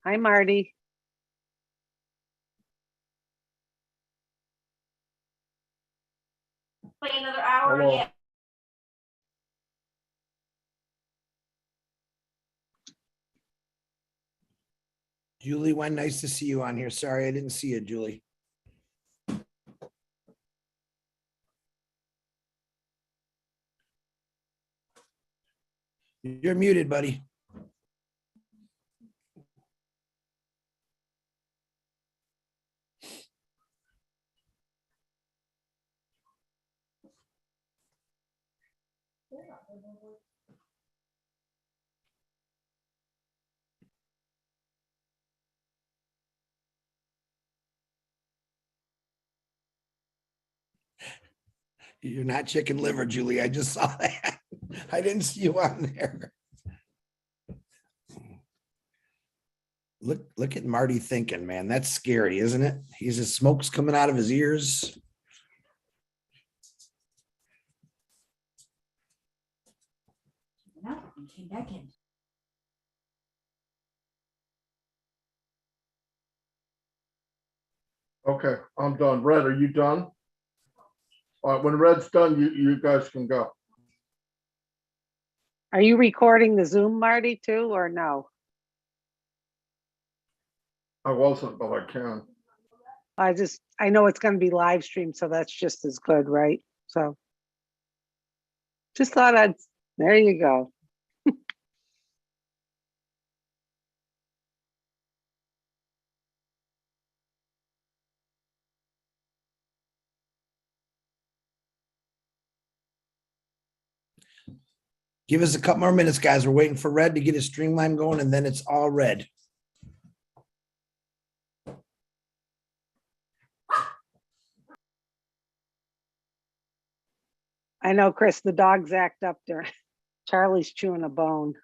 Hi, Marty. Play another hour. Hello. Yeah. Julie, when nice to see you on here. Sorry, I didn't see you, Julie. You're muted, buddy. You're not chicken liver, Julie. I just saw that. I didn't see you on there. Look at Marty thinking, man. That's scary, isn't it? He's just smoke's coming out of his ears. No, he came back in. Okay, I'm done. Red, are you done? All right, when Red's done, you guys can go. Are you recording the Zoom, Marty, too, or no? I wasn't, but I can. I know it's going to be live streamed, so that's just as good, right? So just thought there you go. Give us a couple more minutes, guys. We're waiting for Red to get his streamline going, and then it's all red. I know, Chris, the dogs act up there. Charlie's chewing a bone.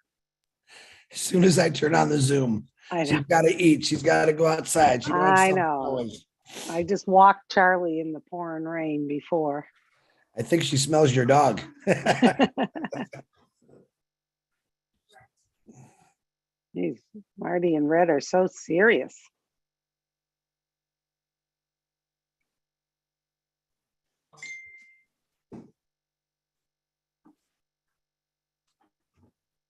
As soon as I turn on the Zoom, I know. she's got to eat. She's got to go outside. She wants I something know. going. I just walked Charlie in the pouring rain before. I think she smells your dog. Jeez, Marty and Red are so serious.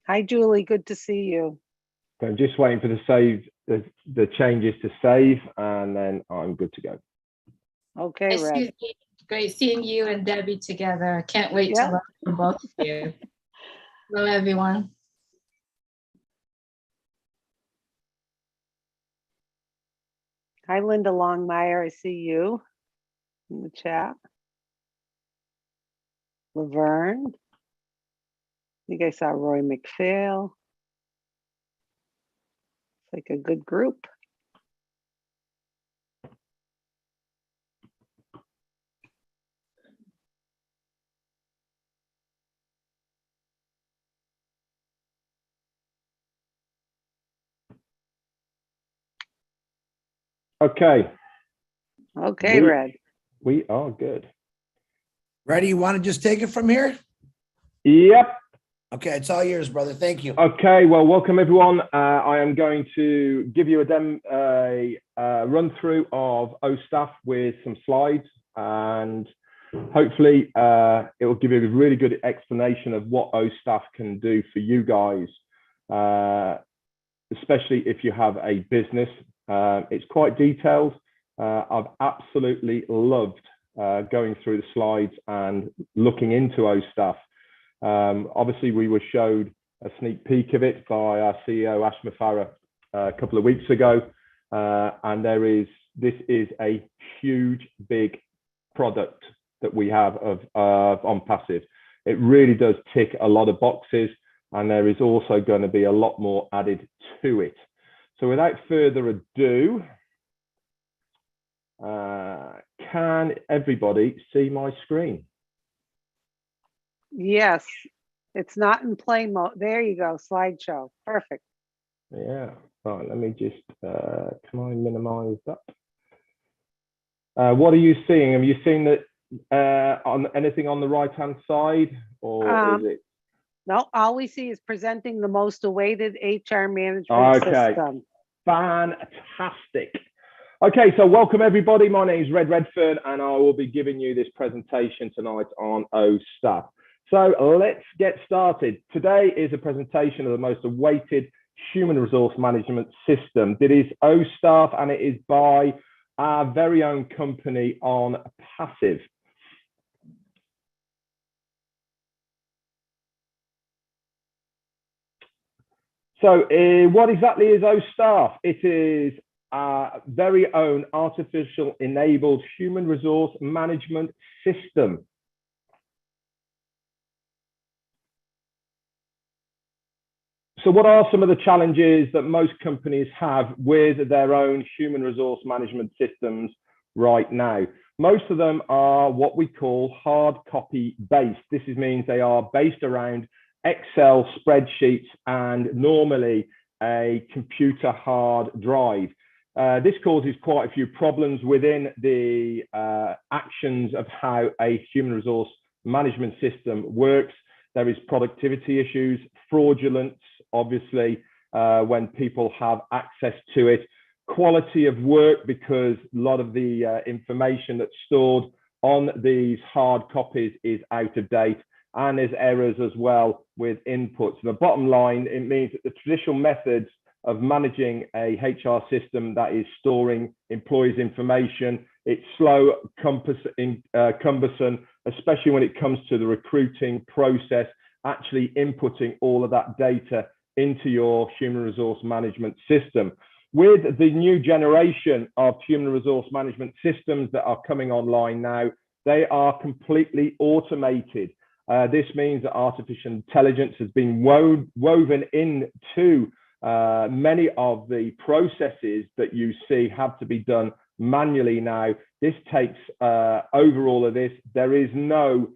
Hi, Julie. Good to see you. I'm just waiting for the changes to save, and then I'm good to go. Okay, Hi, Red. Susie. Great seeing you and Debbie together. Can't wait Yeah. to learn from both of you. Hello, everyone. Hi, Linda Longmire. I see you in the chat. Laverne. I think I saw Roy McPhail. It's like a good group. Okay. Okay, Red. We are good. Ready? You want to just take it from here? Yep. Okay, it's all yours, brother. Thank you. Okay. Well, welcome everyone. I am going to give you a run through of OStaff with some slides, and hopefully it will give you a really good explanation of what OStaff can do for you guys, especially if you have a business. It's quite detailed. I've absolutely loved going through the slides and looking into OStaff. Obviously, we were showed a sneak peek of it by our CEO, Ash Mafara, a couple of weeks ago. And this is a huge, big product that we have of OnPassive. It really does tick a lot of boxes, and there is also going to be a lot more added to it. So without further ado, can everybody see my screen? Yes, it's not in play mode. There you go, slideshow. Perfect. Yeah, right, let me just, can I minimize that? What are you seeing? Have you seen that on anything on the right-hand side, or is it? No, all we see is presenting the most awaited HR management system. Fantastic. Okay, so welcome everybody. My name is Redfern and I will be giving you this presentation tonight on OStaff. So let's get started. Today is a presentation of the most awaited human resource management system. It is OStaff and it is by our very own company OnPassive. So what exactly is OStaff? It is our very own artificial enabled human resource management system. So what are some of the challenges that most companies have with their own human resource management systems right now? Most of them are what we call hard copy based. This means they are based around Excel spreadsheets and normally a computer hard drive. This causes quite a few problems within the actions of how a human resource management system works. There is productivity issues, fraudulence, obviously, when people have access to it, quality of work, because a lot of the information that's stored on these hard copies is out of date, and there's errors as well with inputs. The bottom line, it means that the traditional methods of managing a HR system that is storing employees' information, it's slow, cumbersome, especially when it comes to the recruiting process, actually inputting all of that data into your human resource management system. With the new generation of human resource management systems that are coming online now, they are completely automated. This means that artificial intelligence has been woven into many of the processes that you see have to be done manually now. This takes over all of this. There is no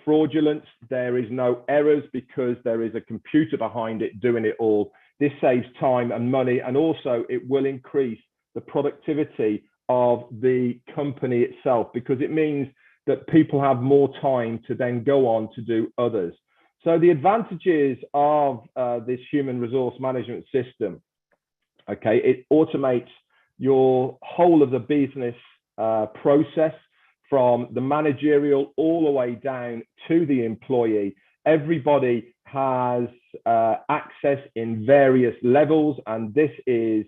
fraudulence, there is no errors, because there is a computer behind it doing it all. This saves time and money, and also it will increase the productivity of the company itself, because it means that people have more time to then go on to do others. So the advantages of this human resource management system, okay, it automates your whole of the business process, from the managerial all the way down to the employee. Everybody has access in various levels, and this is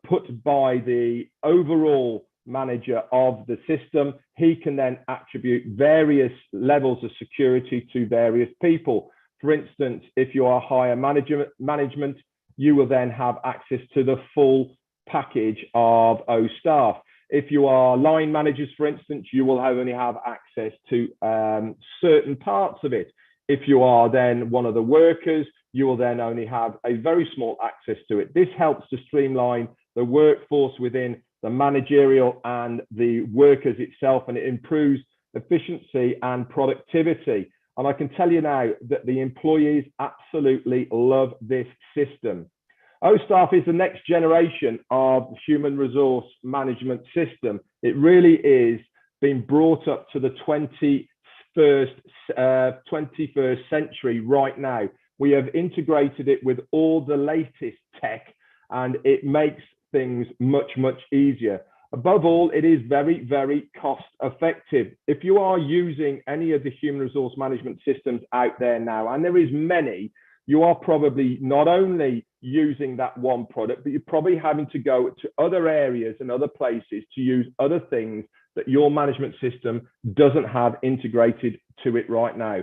put by the overall manager of the system. He can then attribute various levels of security to various people. For instance, if you are higher management, you will then have access to the full package of OStaff. If you are line managers, for instance, you will only have access to certain parts of it. If you are then one of the workers, you will then only have a very small access to it. This helps to streamline the workforce within the managerial and the workers itself, and it improves efficiency and productivity. And I can tell you now that the employees absolutely love this system. OStaff is the next generation of human resource management system. It really is being brought up to the 21st century right now. We have integrated it with all the latest tech, and it makes things much, much easier. Above all, it is very, very cost effective. If you are using any of the human resource management systems out there now, and there is many, you are probably not only using that one product, but you're probably having to go to other areas and other places to use other things that your management system doesn't have integrated to it right now.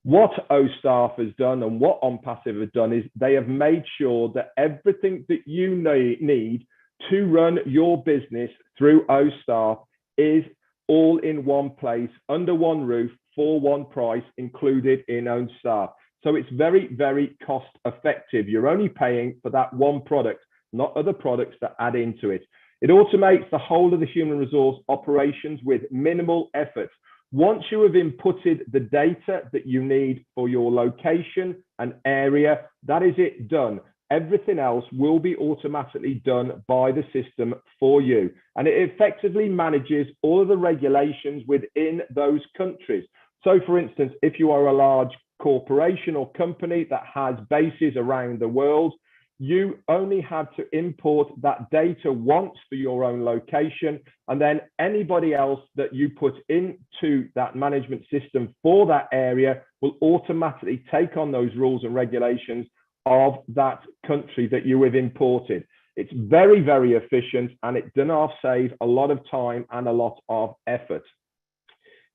What OStaff has done and what OnPassive has done is they have made sure that everything that you need to run your business through OStaff is all in one place, under one roof, for one price, included in OStaff. So it's very, very cost effective. You're only paying for that one product, not other products that add into it. It automates the whole of the human resource operations with minimal effort. Once you have inputted the data that you need for your location and area, that is it, done. Everything else will be automatically done by the system for you. And it effectively manages all of the regulations within those countries. So for instance, if you are a large corporation or company that has bases around the world, you only have to import that data once for your own location, and then anybody else that you put into that management system for that area will automatically take on those rules and regulations of that country that you have imported. It's very, very efficient, and it does save a lot of time and a lot of effort.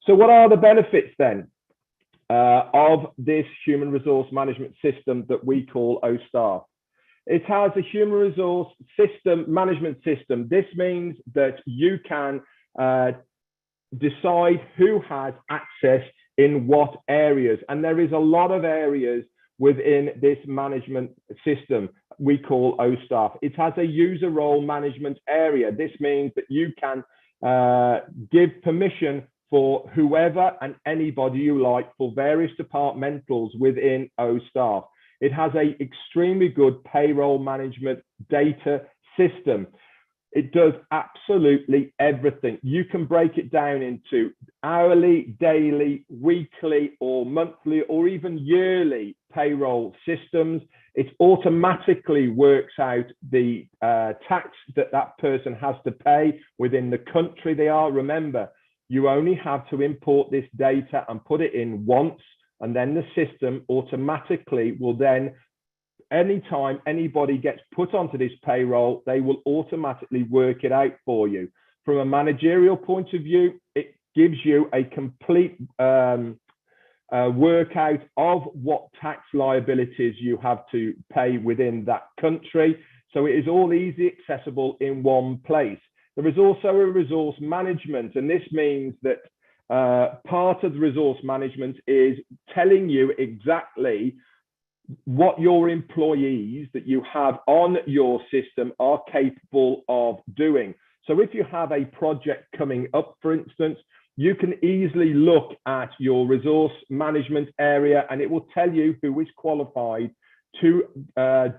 So what are the benefits then of this human resource management system that we call OStaff? It has a human resource system management system. This means that you can decide who has access in what areas. And there is a lot of areas within this management system we call OStaff. It has a user role management area. This means that you can give permission for whoever and anybody you like for various departmentals within OStaff. It has an extremely good payroll management data system. It does absolutely everything. You can break it down into hourly, daily, weekly, or monthly, or even yearly payroll systems. It automatically works out the tax that that person has to pay within the country they are. Remember, you only have to import this data and put it in once, and then the system automatically will then, anytime anybody gets put onto this payroll, they will automatically work it out for you. From a managerial point of view, it gives you a complete workout of what tax liabilities you have to pay within that country. So it is all easy accessible in one place. There is also a resource management, and this means that part of the resource management is telling you exactly what your employees that you have on your system are capable of doing. So if you have a project coming up, for instance, you can easily look at your resource management area, and it will tell you who is qualified to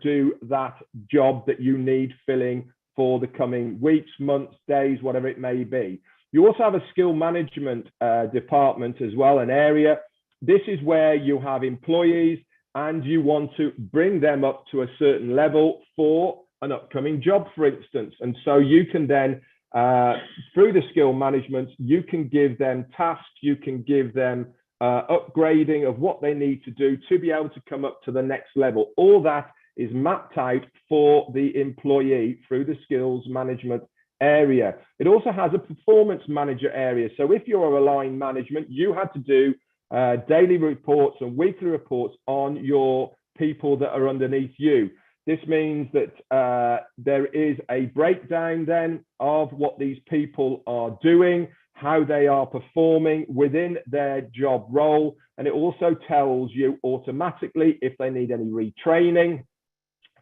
do that job that you need filling for the coming weeks, months, days, whatever it may be. You also have a skill management department as well, an area. This is where you have employees and you want to bring them up to a certain level for an upcoming job, for instance. And so you can then, through the skill management, you can give them tasks, you can give them upgrading of what they need to do to be able to come up to the next level. All that is mapped out for the employee through the skills management area. It also has a performance manager area. So if you're a line management, you had to do daily reports and weekly reports on your people that are underneath you. This means that there is a breakdown then of what these people are doing, how they are performing within their job role. And it also tells you automatically if they need any retraining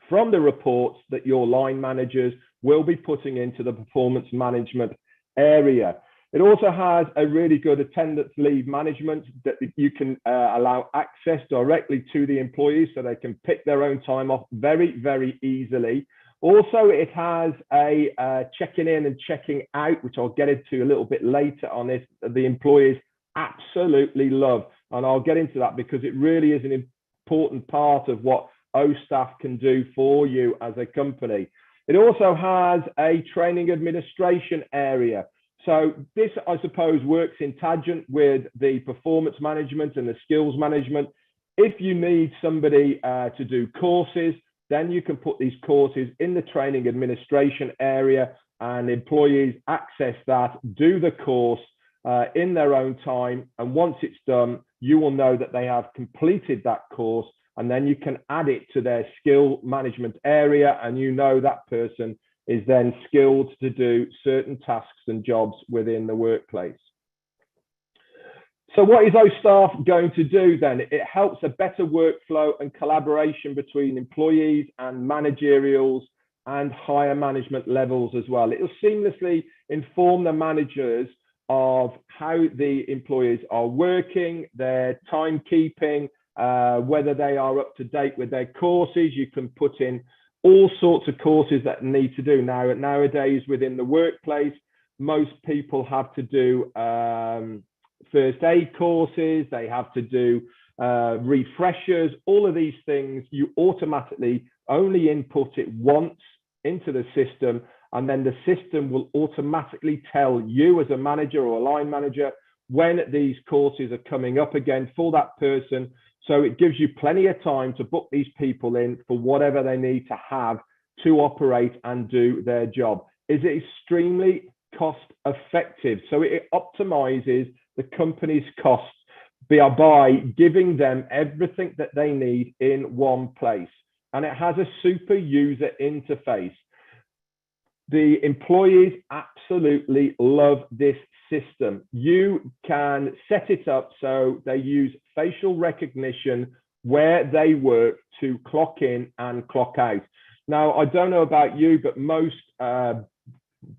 from the reports that your line managers will be putting into the performance management area. It also has a really good attendance leave management that you can allow access directly to the employees so they can pick their own time off very, very easily. Also, it has a checking in and checking out, which I'll get into a little bit later on this, the employees absolutely love. And I'll get into that because it really is an important part of what OStaff can do for you as a company. It also has a training administration area. So this, I suppose, works in tangent with the performance management and the skills management. If you need somebody to do courses, then you can put these courses in the training administration area and employees access that, do the course in their own time. And once it's done, you will know that they have completed that course, and then you can add it to their skill management area, and you know that person is then skilled to do certain tasks and jobs within the workplace. So what is OStaff going to do then? It helps a better workflow and collaboration between employees and managerials and higher management levels as well. It will seamlessly inform the managers of how the employees are working, their timekeeping, whether they are up to date with their courses. You can put in all sorts of courses that need to do. Nowadays within the workplace, most people have to do first aid courses, they have to do refreshers, all of these things you automatically only input it once into the system, and then the system will automatically tell you as a manager or a line manager when these courses are coming up again for that person. So it gives you plenty of time to book these people in for whatever they need to have to operate and do their job. Is it extremely cost effective? So it optimizes the company's costs by giving them everything that they need in one place. And it has a super user interface. The employees absolutely love this system. You can set it up so they use facial recognition where they work to clock in and clock out. Now, I don't know about you, but most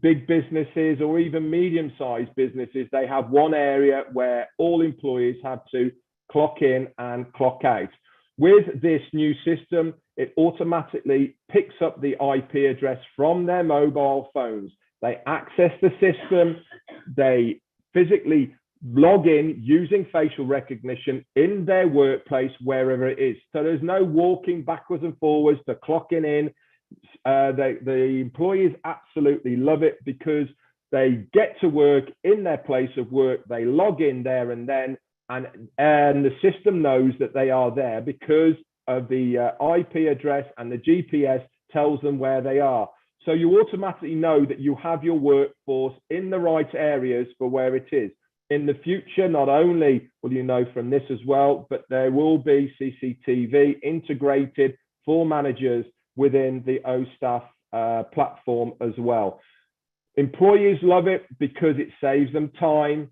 big businesses or even medium-sized businesses, they have one area where all employees have to clock in and clock out. With this new system, it automatically picks up the IP address from their mobile phones. They access the system, they physically log in using facial recognition in their workplace, wherever it is. So there's no walking backwards and forwards to clocking in. The employees absolutely love it because they get to work in their place of work, they log in there and then, and the system knows that they are there because of the IP address, and the GPS tells them where they are. So you automatically know that you have your workforce in the right areas for where it is. In the future, not only will you know from this as well, but there will be CCTV integrated for managers within the OStaff platform as well. Employees love it because it saves them time.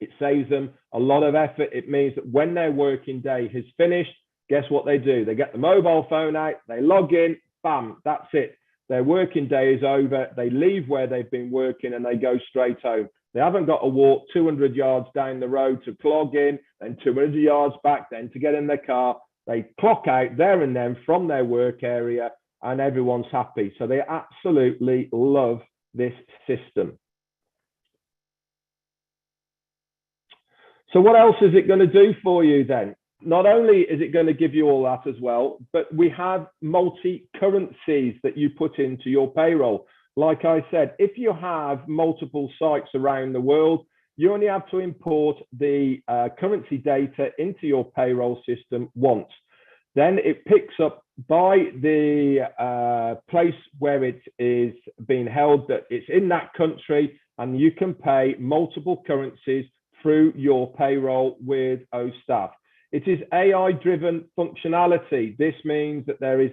It saves them a lot of effort. It means that when their working day has finished, guess what they do? They get the mobile phone out, they log in, bam, that's it. Their working day is over. They leave where they've been working and they go straight home. They haven't got to walk 200 yards down the road to log in, then 200 yards back, then to get in their car. They clock out there and then from their work area, and everyone's happy. So they absolutely love this system. So what else is it going to do for you then? Not only is it going to give you all that as well, but we have multi-currencies that you put into your payroll. Like I said, if you have multiple sites around the world, you only have to import the currency data into your payroll system once. Then it picks up by the place where it is being held, that it's in that country, and you can pay multiple currencies through your payroll with OStaff. It is AI-driven functionality. This means that there is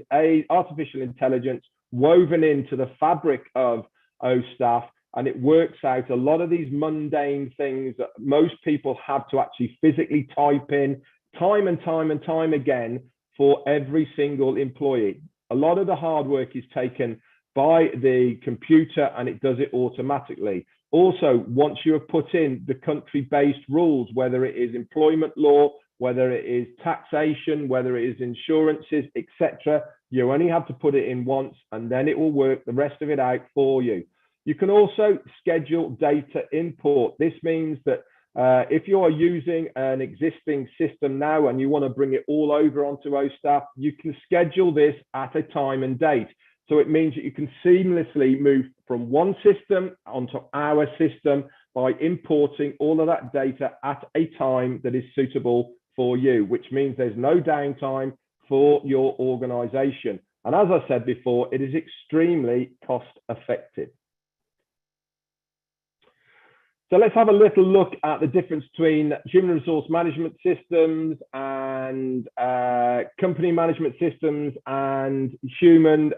artificial intelligence woven into the fabric of OStaff, and it works out a lot of these mundane things that most people have to actually physically type in time and time and time again for every single employee. A lot of the hard work is taken by the computer, and it does it automatically. Also, once you have put in the country-based rules, whether it is employment law, whether it is taxation, whether it is insurances, etc., you only have to put it in once, and then it will work the rest of it out for you. You can also schedule data import. This means that if you are using an existing system now and you want to bring it all over onto OStaff, you can schedule this at a time and date. So it means that you can seamlessly move from one system onto our system by importing all of that data at a time that is suitable for you, which means there's no downtime for your organization. And as I said before, it is extremely cost effective. So let's have a little look at the difference between human resource management systems and company management systems and human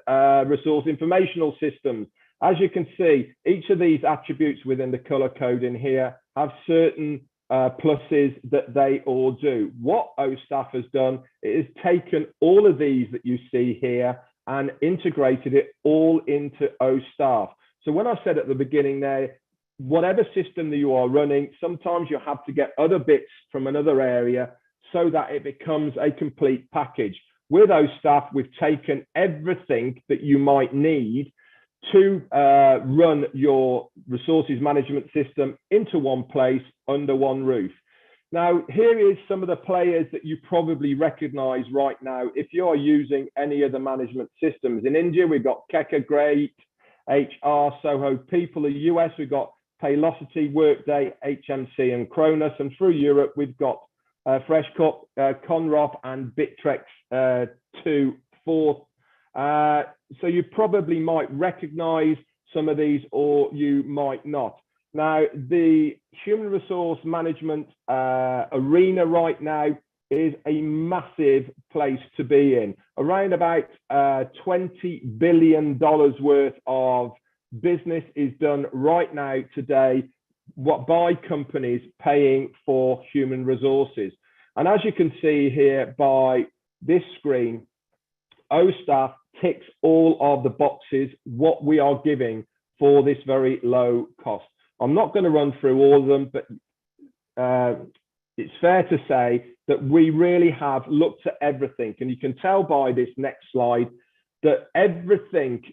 resource informational systems. As you can see, each of these attributes within the color code in here have certain pluses that they all do. What OStaff has done is taken all of these that you see here and integrated it all into OStaff. So when I said at the beginning there, whatever system that you are running, sometimes you have to get other bits from another area so that it becomes a complete package. With OStaff, we've taken everything that you might need to run your resources management system into one place under one roof. Now, here is some of the players that you probably recognize right now if you're using any of the management systems. In India, we've got Keka, Great, HR, Soho People. The US, we've got Paylocity, Workday, HMC, and Kronos. And through Europe, we've got Freshcut, Conroff, and Bittrex 2, 4. So you probably might recognize some of these, or you might not. Now, the human resource management arena right now is a massive place to be in. Around about $20 billion worth of business is done right now today by companies paying for human resources. And as you can see here by this screen, OStaff ticks all of the boxes what we are giving for this very low cost. I'm not going to run through all of them, but it's fair to say that we really have looked at everything. And you can tell by this next slide that everything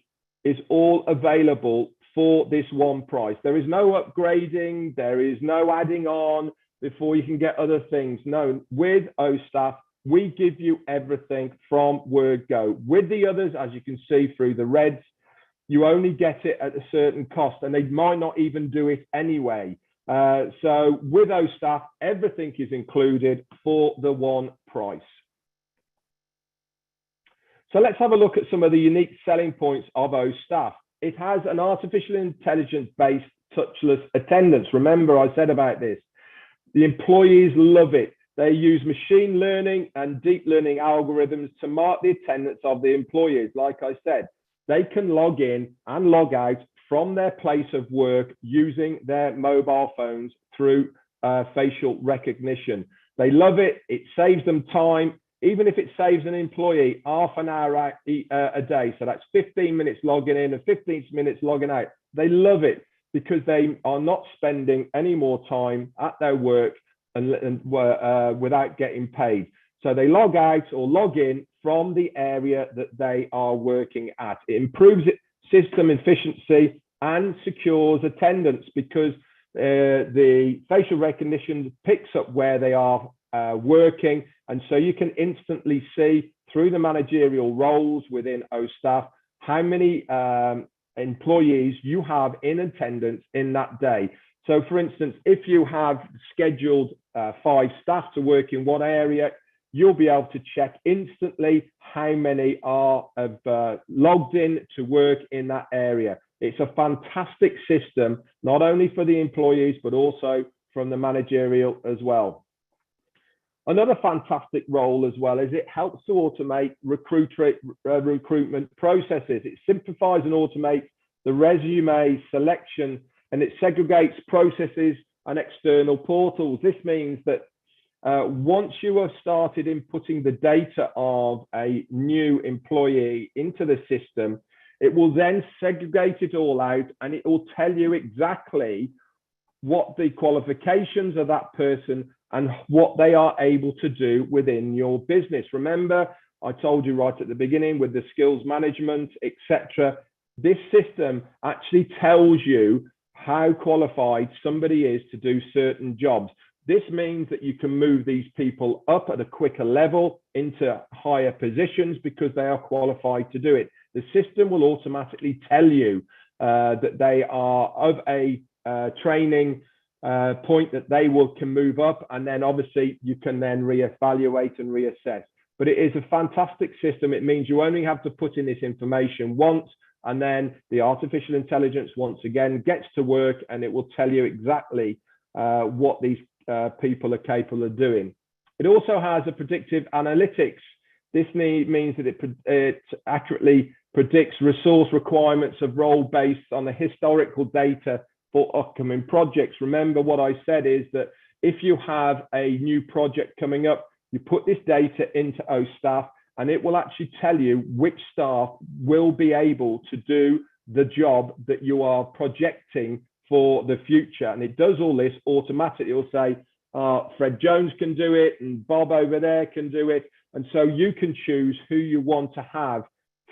is all available for this one price. There is no upgrading, there is no adding on before you can get other things. No, with OStaff, we give you everything from word go. With the others, as you can see through the reds, you only get it at a certain cost, and they might not even do it anyway. So with OStaff, everything is included for the one price. So let's have a look at some of the unique selling points of OStaff. It has an artificial intelligence-based touchless attendance. Remember, I said about this. The employees love it. They use machine learning and deep learning algorithms to mark the attendance of the employees. Like I said, they can log in and log out from their place of work using their mobile phones through facial recognition. They love it. It saves them time. Even if it saves an employee half an hour a day, so that's 15 minutes logging in and 15 minutes logging out. They love it because they are not spending any more time at their work and without getting paid. So they log out or log in from the area that they are working at. It improves system efficiency and secures attendance because the facial recognition picks up where they are working. And so you can instantly see through the managerial roles within OStaff how many employees you have in attendance in that day. So for instance, if you have scheduled 5 staff to work in one area, you'll be able to check instantly how many are logged in to work in that area. It's a fantastic system, not only for the employees, but also from the managerial as well. Another fantastic role as well is it helps to automate recruitment processes. It simplifies and automates the resume selection, and it segregates processes and external portals. This means that once you have started inputting the data of a new employee into the system, it will then segregate it all out, and it will tell you exactly what the qualifications of that person and what they are able to do within your business. Remember, I told you right at the beginning with the skills management, etc. This system actually tells you how qualified somebody is to do certain jobs. This means that you can move these people up at a quicker level into higher positions because they are qualified to do it. The system will automatically tell you that they are of a training point that they can move up, and then obviously you can then reevaluate and reassess. But it is a fantastic system. It means you only have to put in this information once, and then the artificial intelligence once again gets to work, and it will tell you exactly what these people are capable of doing. It also has a predictive analytics. This means that it accurately predicts resource requirements of role based on the historical data for upcoming projects. Remember what I said is that if you have a new project coming up, you put this data into OStaff, and it will actually tell you which staff will be able to do the job that you are projecting for the future. And it does all this automatically. It will say, Fred Jones can do it, and Bob over there can do it. And so you can choose who you want to have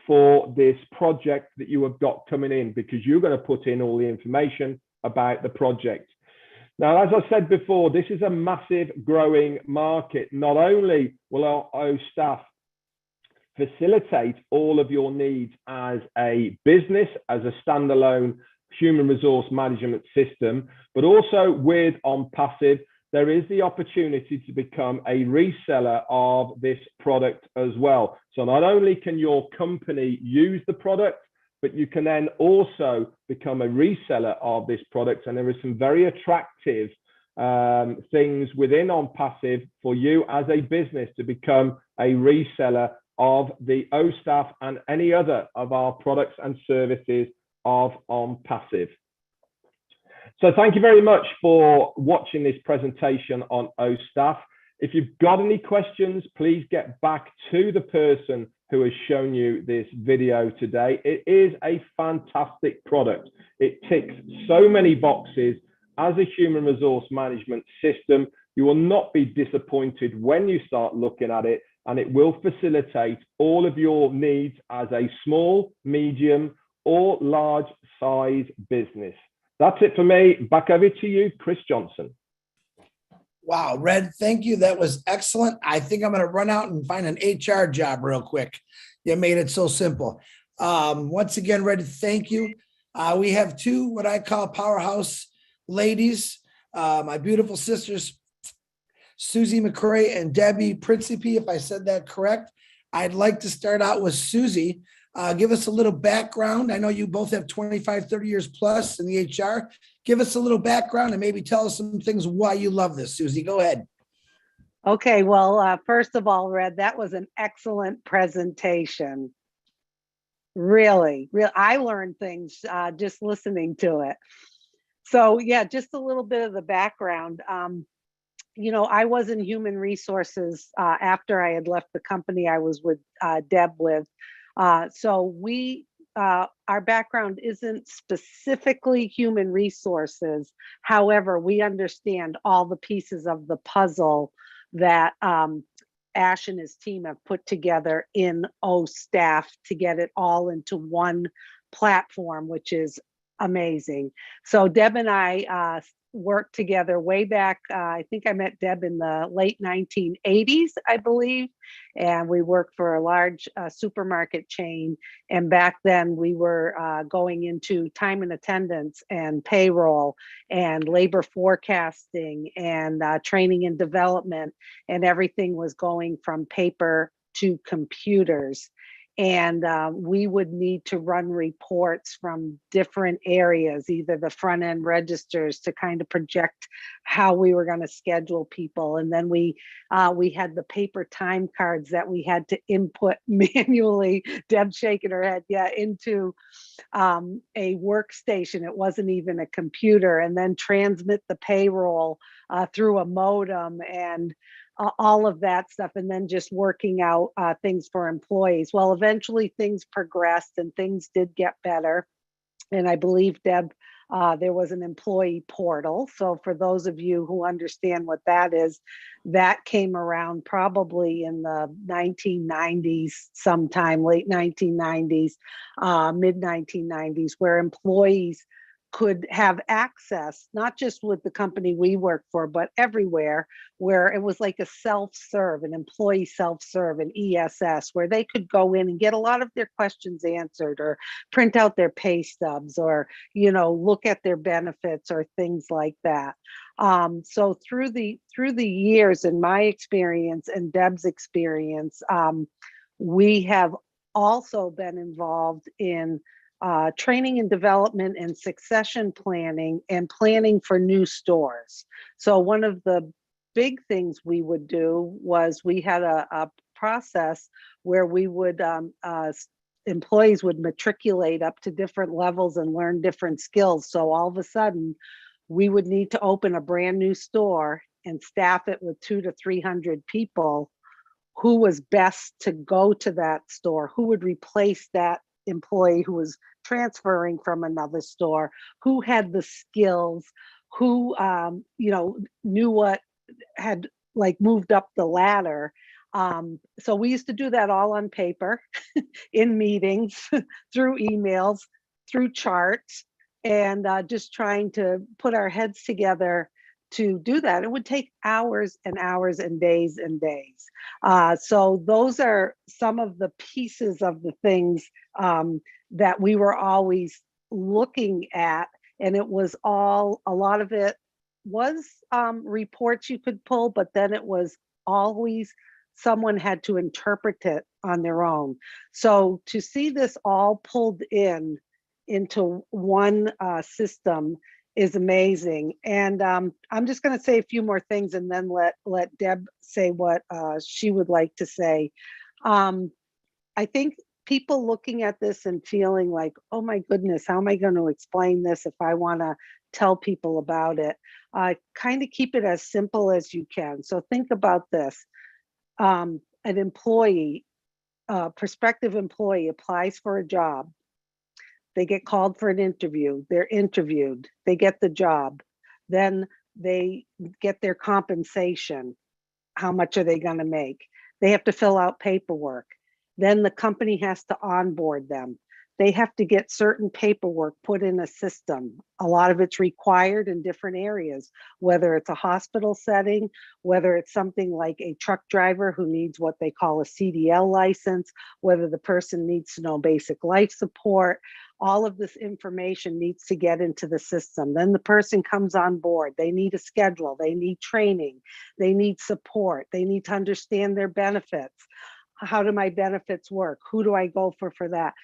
for this project that you have got coming in, because you're going to put in all the information about the project. Now, as I said before, this is a massive growing market. Not only will our OStaff facilitate all of your needs as a business, as a standalone human resource management system, but also with OnPassive, there is the opportunity to become a reseller of this product as well. So not only can your company use the product, but you can then also become a reseller of this product. And there are some very attractive things within OnPassive for you as a business to become a reseller of the OStaff and any other of our products and services of OnPassive. So thank you very much for watching this presentation on OStaff. If you've got any questions, please get back to the person who has shown you this video today. It is a fantastic product. It ticks so many boxes as a human resource management system. You will not be disappointed when you start looking at it, and it will facilitate all of your needs as a small, medium, or large size business. That's it for me. Back over to you, Chris Johnson. Wow, Red, thank you. That was excellent. I think I'm going to run out and find an HR job real quick. You made it so simple. Once again, Red, thank you. We have two, what I call powerhouse ladies, my beautiful sisters, Susie McCrea and Debbie Principr, if I said that correct. I'd like to start out with Susie. Give us a little background. I know you both have 25, 30 years plus in the HR. Give us a little background and maybe tell us some things why you love this. Susie, go ahead. Okay, well, first of all, Red, that was an excellent presentation. Really, I learned things just listening to it. So yeah, just a little bit of the background. You know, I was in human resources after I had left the company I was with Deb with. So our background isn't specifically human resources. However, we understand all the pieces of the puzzle that Ash and his team have put together in OStaff to get it all into one platform, which is amazing. So Deb and I worked together way back. I think I met Deb in the late 1980s, I believe. And we worked for a large supermarket chain. And back then we were going into time and attendance and payroll and labor forecasting and training and development. And everything was going from paper to computers. And we would need to run reports from different areas, either the front end registers to kind of project how we were going to schedule people. And then we had the paper time cards that we had to input manually, Deb shaking her head, yeah, into a workstation. It wasn't even a computer, and then transmit the payroll through a modem and all of that stuff, and then just working out things for employees. Well, eventually things progressed and things did get better. And I believe, Deb, there was an employee portal. So for those of you who understand what that is, that came around probably in the 1990s, sometime late 1990s, mid 1990s, where employees could have access, not just with the company we work for, but everywhere, where it was like a self-serve, an employee self-serve, an ESS, where they could go in and get a lot of their questions answered, or print out their pay stubs, or, you know, look at their benefits or things like that. So through the years, in my experience and Deb's experience, we have also been involved in training and development and succession planning and planning for new stores. So one of the big things we would do was we had a process where we would, employees would matriculate up to different levels and learn different skills. So all of a sudden, we would need to open a brand new store and staff it with 200 to 300 people. Who was best to go to that store? Who would replace that employee who was transferring from another store? Who had the skills? Who you know, knew what, had like moved up the ladder? So we used to do that all on paper, in meetings, through emails, through charts, and just trying to put our heads together to do that. It would take hours and hours and days and days. So those are some of the pieces of the things that we were always looking at. And it was all, a lot of it was reports you could pull, but then it was always someone had to interpret it on their own. So to see this all pulled in into one system is amazing. And I'm just going to say a few more things and then let Deb say what she would like to say. I think people looking at this and feeling like, oh my goodness, how am I going to explain this if I want to tell people about it? Kind of keep it as simple as you can. So think about this. An employee, prospective employee applies for a job. They get called for an interview. They're interviewed. They get the job. Then they get their compensation. How much are they going to make? They have to fill out paperwork. Then the company has to onboard them. They have to get certain paperwork put in a system. A lot of it's required in different areas, whether it's a hospital setting, whether it's something like a truck driver who needs what they call a CDL license, whether the person needs to know basic life support. All of this information needs to get into the system. Then the person comes on board. They need a schedule. They need training. They need support. They need to understand their benefits. How do my benefits work? Who do I go for that?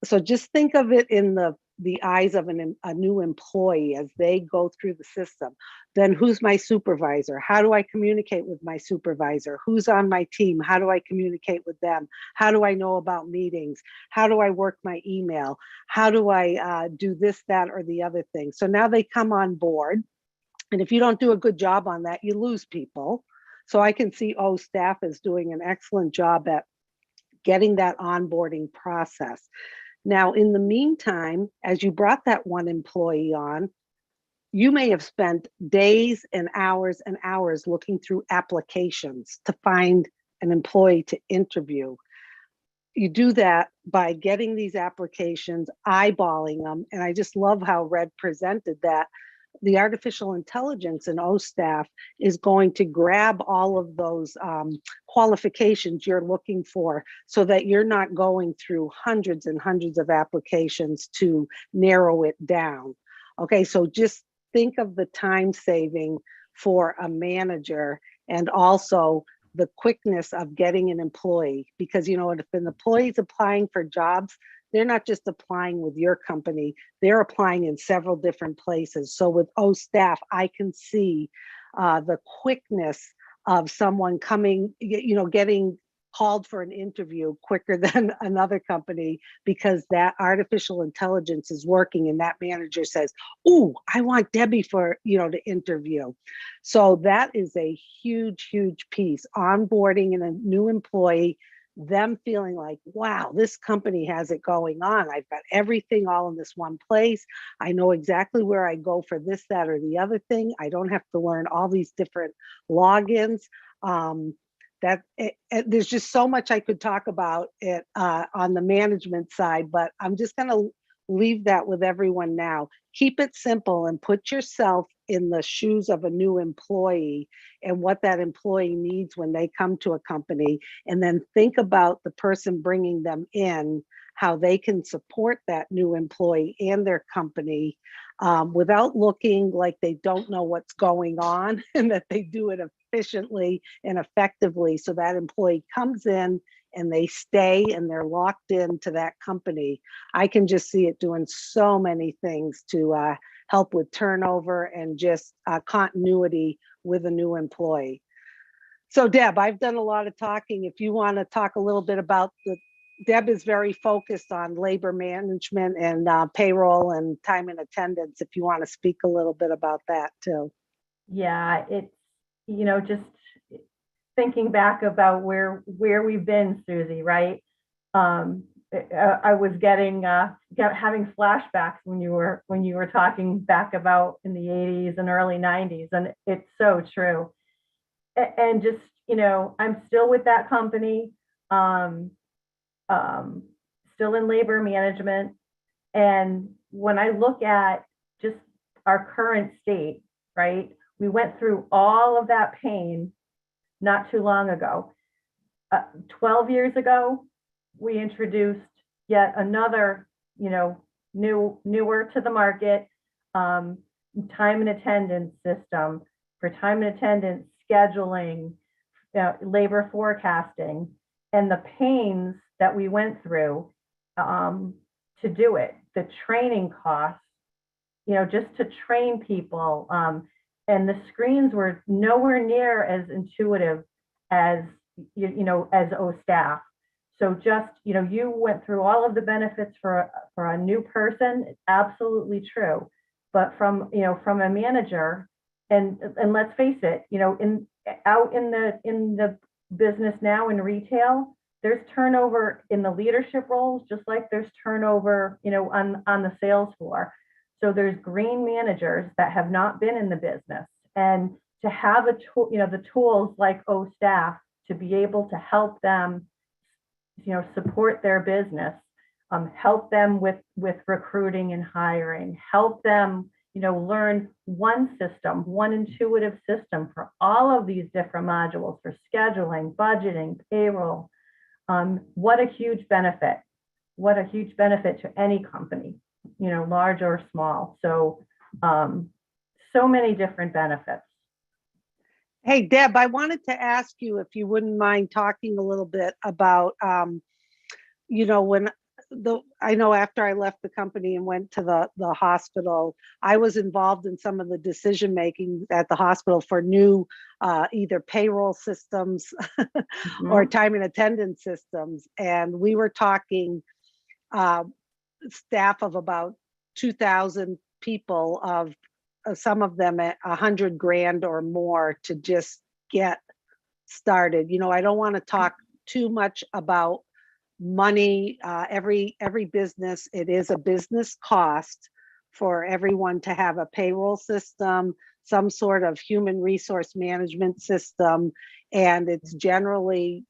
So just think of it in the eyes of a new employee as they go through the system. Then who's my supervisor? How do I communicate with my supervisor? Who's on my team? How do I communicate with them? How do I know about meetings? How do I work my email? How do I do this, that, or the other thing? So now they come on board. And if you don't do a good job on that, you lose people. So I can see OStaff is doing an excellent job at getting that onboarding process. Now, in the meantime, as you brought that one employee on, you may have spent days and hours looking through applications to find an employee to interview. You do that by getting these applications, eyeballing them. And I just love how Red presented that. The artificial intelligence in OStaff is going to grab all of those qualifications you're looking for so that you're not going through hundreds and hundreds of applications to narrow it down. Okay, so just think of the time saving for a manager and also the quickness of getting an employee. Because, you know, if an employee is applying for jobs, they're not just applying with your company, they're applying in several different places. So with OStaff, I can see the quickness of someone coming, you know, getting called for an interview quicker than another company because that artificial intelligence is working and that manager says, "Ooh, I want Debbie for, you know, to interview." So that is a huge, huge piece. Onboarding in a new employee, them feeling like, wow, this company has it going on. I've got everything all in this one place. I know exactly where I go for this, that, or the other thing. I don't have to learn all these different logins. There's just so much I could talk about it on the management side, but I'm just going to leave that with everyone now. Keep it simple and put yourself in the shoes of a new employee and what that employee needs when they come to a company, and then think about the person bringing them in, how they can support that new employee and their company without looking like they don't know what's going on, and that they do it efficiently and effectively so that employee comes in and they stay and they're locked into that company. I can just see it doing so many things to help with turnover and just continuity with a new employee. So Deb, I've done a lot of talking. If you want to talk a little bit about Deb is very focused on labor management and payroll and time and attendance. If you want to speak a little bit about that too. Yeah, it's, you know, just thinking back about where we've been, Susie, right? I was having flashbacks when you were talking back about in the 80s and early 90s, and it's so true. And just, you know, I'm still with that company, still in labor management. And when I look at just our current state, right, we went through all of that pain not too long ago. 12 years ago, we introduced yet another, newer to the market, time and attendance system for time and attendance scheduling, labor forecasting, and the pains that we went through to do it, the training costs, just to train people. And the screens were nowhere near as intuitive as, as OStaff. So just, you went through all of the benefits for a new person. It's absolutely true. But from a manager, and let's face it, out in the business now in retail, there's turnover in the leadership roles, just like there's turnover, on the sales floor. So there's green managers that have not been in the business, and to have the tools like OStaff to be able to help them, support their business, help them with recruiting and hiring, help them, learn one system, one intuitive system for all of these different modules for scheduling, budgeting, payroll. What a huge benefit. What a huge benefit to any company, large or small. So, so many different benefits. Hey, Deb, I wanted to ask you if you wouldn't mind talking a little bit about, I know after I left the company and went to the hospital, I was involved in some of the decision making at the hospital for new either payroll systems or time and attendance systems. And we were talking staff of about 2,000 people, of some of them at $100,000 or more to just get started. I don't want to talk too much about money. Every business, it is a business cost for everyone to have a payroll system, some sort of human resource management system, and it's generally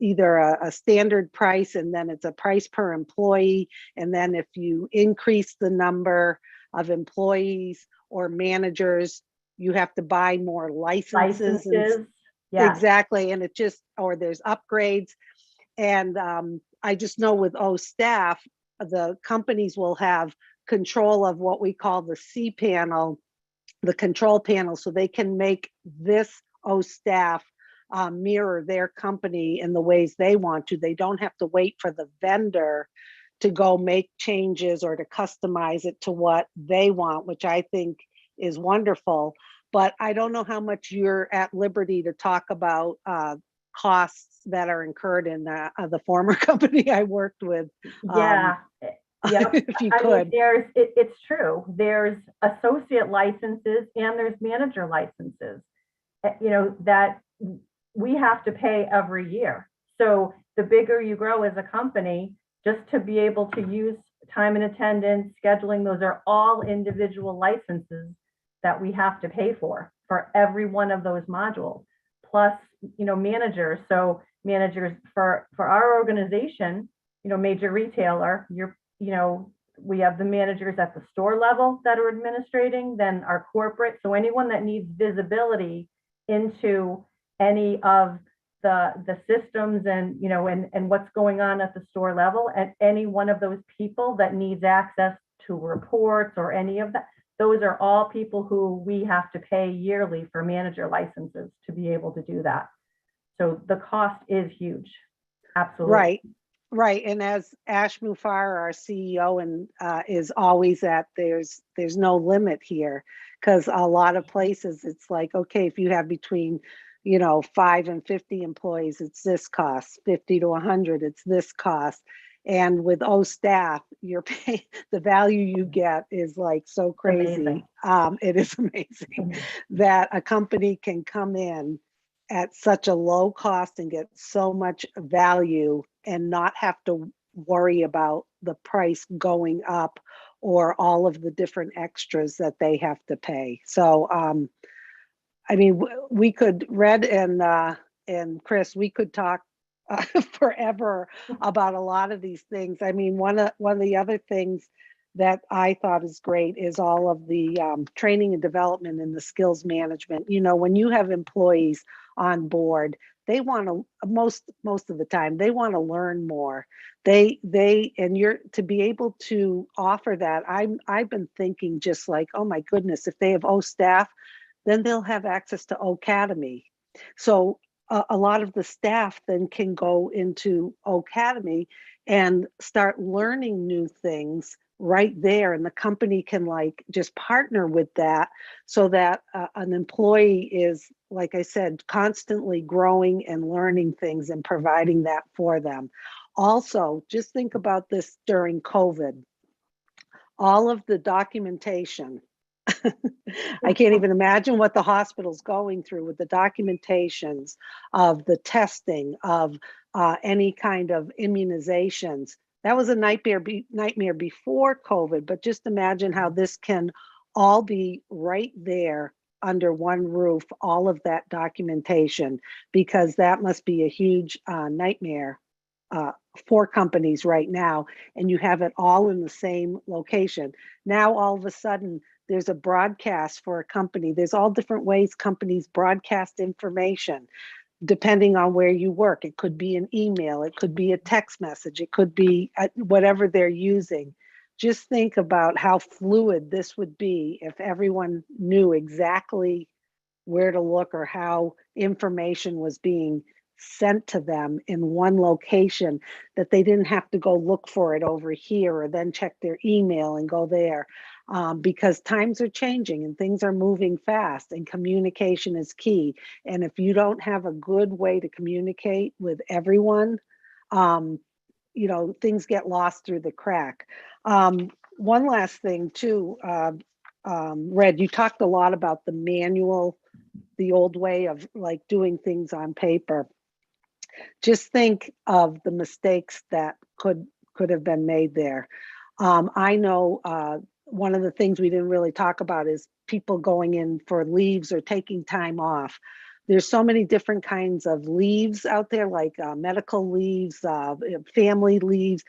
either a standard price, and then it's a price per employee, and then if you increase the number of employees or managers, you have to buy more licenses. Yeah. Exactly, and or there's upgrades. And I just know with OStaff, the companies will have control of what we call the C panel, the control panel, so they can make this OStaff mirror their company in the ways they want to. They don't have to wait for the vendor to go make changes or to customize it to what they want, which I think is wonderful. But I don't know how much you're at liberty to talk about costs that are incurred in the former company I worked with. Yeah. If you could. It's true. There's associate licenses and there's manager licenses, that we have to pay every year. So the bigger you grow as a company, just to be able to use time and attendance, scheduling, those are all individual licenses that we have to pay for every one of those modules. Plus, managers. So managers for our organization, major retailer, we have the managers at the store level that are administrating, then our corporate. So anyone that needs visibility into any of the systems and, and what's going on at the store level, and any one of those people that needs access to reports or any of that, those are all people who we have to pay yearly for manager licenses to be able to do that. So the cost is huge. Absolutely. Right. And as Ash Muffar, our CEO, and is always at, there's no limit here, because a lot of places it's like, okay, if you have between 5 and 50 employees, it's this cost. 50 to 100, it's this cost. And with OStaff, the value you get is like so crazy. It is amazing that a company can come in at such a low cost and get so much value and not have to worry about the price going up or all of the different extras that they have to pay. So, we could, Red and Chris, we could talk forever about a lot of these things. One of the other things that I thought is great is all of the training and development and the skills management. You know, when you have employees on board, they want to, most of the time, they want to learn more. And you're to be able to offer that. I've been thinking just like, oh my goodness, if they have OStaff, then they'll have access to Academy. So a lot of the staff then can go into Academy and start learning new things right there, and the company can like just partner with that so that an employee is, like I said, constantly growing and learning things and providing that for them. Also, just think about this during COVID, all of the documentation. I can't even imagine what the hospital's going through with the documentations of the testing of any kind of immunizations. That was a nightmare before COVID, but just imagine how this can all be right there under one roof, all of that documentation, because that must be a huge nightmare for companies right now. And you have it all in the same location. Now, all of a sudden, there's a broadcast for a company. There's all different ways companies broadcast information depending on where you work. It could be an email, it could be a text message, it could be whatever they're using. Just think about how fluid this would be if everyone knew exactly where to look or how information was being sent to them in one location, that they didn't have to go look for it over here or then check their email and go there. Because times are changing and things are moving fast, and communication is key. And if you don't have a good way to communicate with everyone, you know, things get lost through the crack. One last thing too, Red, you talked a lot about the manual, the old way of like doing things on paper. Just think of the mistakes that could have been made there. I know one of the things we didn't really talk about is people going in for leaves or taking time off. There's so many different kinds of leaves out there, like medical leaves, family leaves.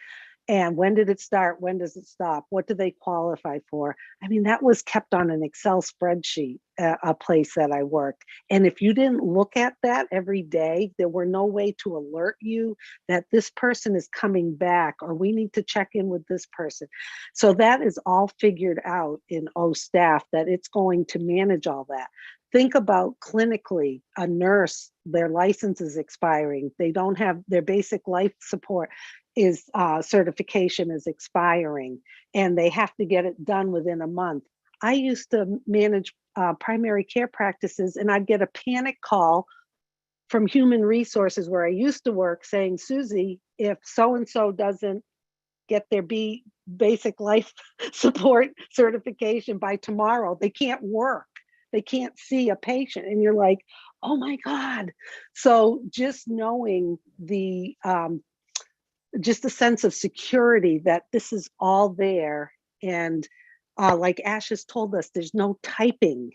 And when did it start? When does it stop? What do they qualify for? I mean, that was kept on an Excel spreadsheet, a place that I worked. And if you didn't look at that every day, there were no way to alert you that this person is coming back or we need to check in with this person. So that is all figured out in OStaff, that it's going to manage all that. Think about clinically, a nurse, their license is expiring. They don't have their basic life support is certification is expiring, and they have to get it done within a month. I used to manage primary care practices, and I'd get a panic call from human resources where I used to work saying, Susie, if so-and-so doesn't get their basic life support certification by tomorrow, they can't work. They can't see a patient. And you're like, oh my God. So just knowing the, just a sense of security that this is all there. And like Ash has told us, there's no typing.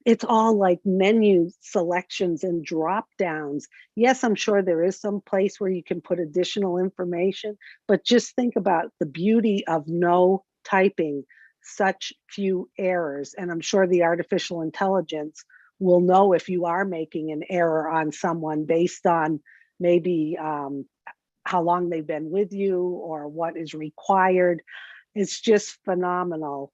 It's all like menu selections and drop downs. Yes, I'm sure there is some place where you can put additional information, but just think about the beauty of no typing, such few errors. And I'm sure the artificial intelligence will know if you are making an error on someone based on maybe how long they've been with you or what is required. It's just phenomenal.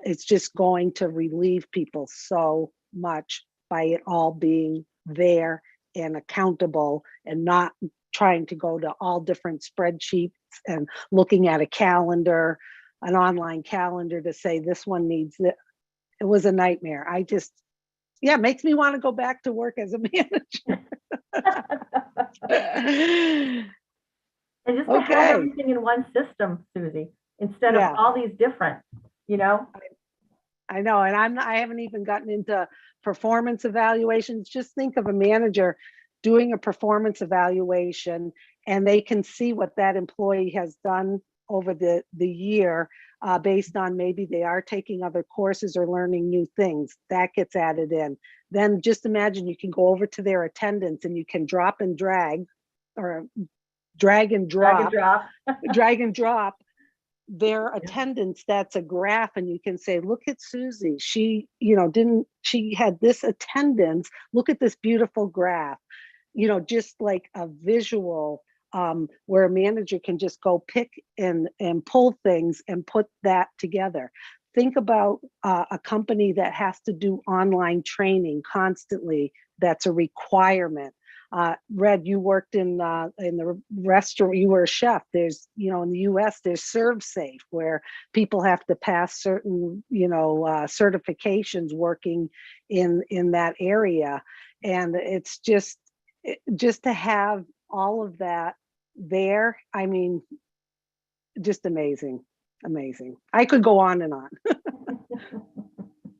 It's just going to relieve people so much by it all being there and accountable, and not trying to go to all different spreadsheets and looking at a calendar, an online calendar to say this one needs it. It was a nightmare. Yeah, it makes me want to go back to work as a manager. And just to have everything in one system, Susie, instead of all these different, you know? I know, and I haven't even gotten into performance evaluations. Just think of a manager doing a performance evaluation, and they can see what that employee has done over the year based on maybe they are taking other courses or learning new things. That gets added in. Then just imagine you can go over to their attendance and you can drop and drag, or drag and drop their attendance, that's a graph, and you can say, look at Susie. She, she had this attendance. Look at this beautiful graph, just like a visual where a manager can just go pick and pull things and put that together. Think about a company that has to do online training constantly. That's a requirement. Red, you worked in the restaurant, you were a chef. There's, in the US, there's ServSafe, where people have to pass certain, certifications working in that area. And it's just to have all of that there, I mean, just amazing. I could go on and on.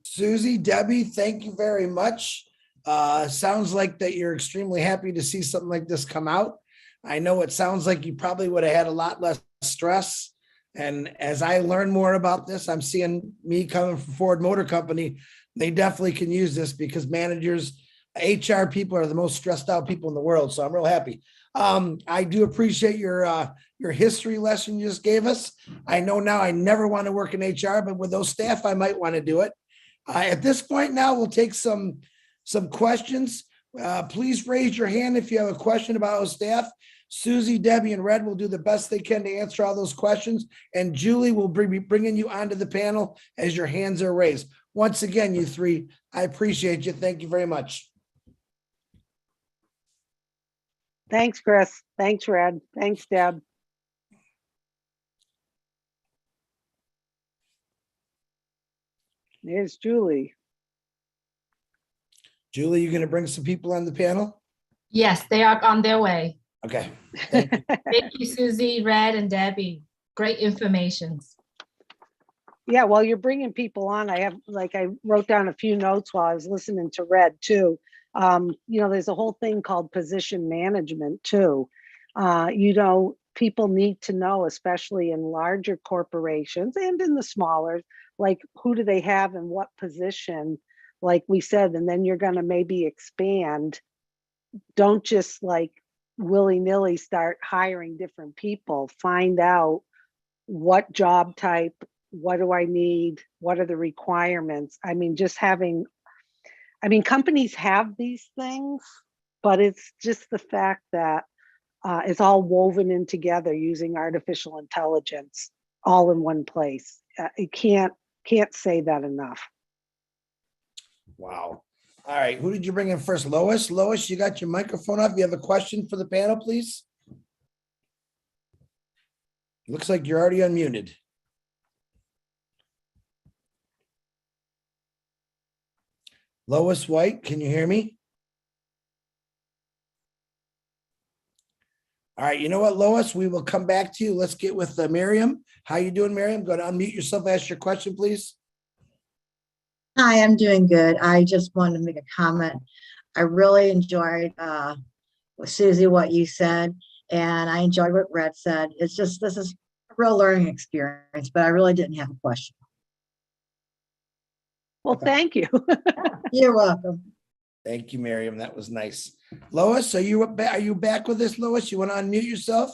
Susie, Debbie, thank you very much. Sounds like that you're extremely happy to see something like this come out. I know it sounds like you probably would have had a lot less stress. And as I learn more about this, I'm seeing me coming from Ford Motor Company. They definitely can use this because managers, HR people are the most stressed out people in the world. So I'm real happy. I do appreciate your history lesson you just gave us. I know now I never want to work in HR, but with those staff, I might want to do it. At this point now, we'll take some questions. Please raise your hand if you have a question about OStaff. Susie, Debbie, and Red will do the best they can to answer all those questions. And Julie will be bringing you onto the panel as your hands are raised. Once again, you three, I appreciate you. Thank you very much. Thanks, Chris. Thanks, Red. Thanks, Deb. There's Julie. Julie, you going to bring some people on the panel? Yes, they are on their way. Okay. Thank you, Susie, Red, and Debbie. Great information. Yeah, while you're bringing people on, I wrote down a few notes while I was listening to Red too. There's a whole thing called position management too. People need to know, especially in larger corporations and in the smaller, like who do they have in what position, like we said, and then you're going to maybe expand. Don't just like willy-nilly start hiring different people. Find out what job type, what do I need, what are the requirements. I mean, companies have these things, but it's just the fact that it's all woven in together using artificial intelligence all in one place. It can't say that enough. Wow. All right. Who did you bring in first? Lois? Lois, you got your microphone up. You have a question for the panel, please? Looks like you're already unmuted. Lois White, can you hear me? All right, you know what, Lois, we will come back to you. Let's get with Miriam. How you doing, Miriam? Go to unmute yourself, ask your question, please. Hi, I'm doing good. I just wanted to make a comment. I really enjoyed, Susie, what you said, and I enjoyed what Red said. It's just, this is a real learning experience, but I really didn't have a question. Well, Okay. Thank you. You're welcome. Thank you, Miriam. That was nice. Lois, are you back with us, Lois? You want to unmute yourself?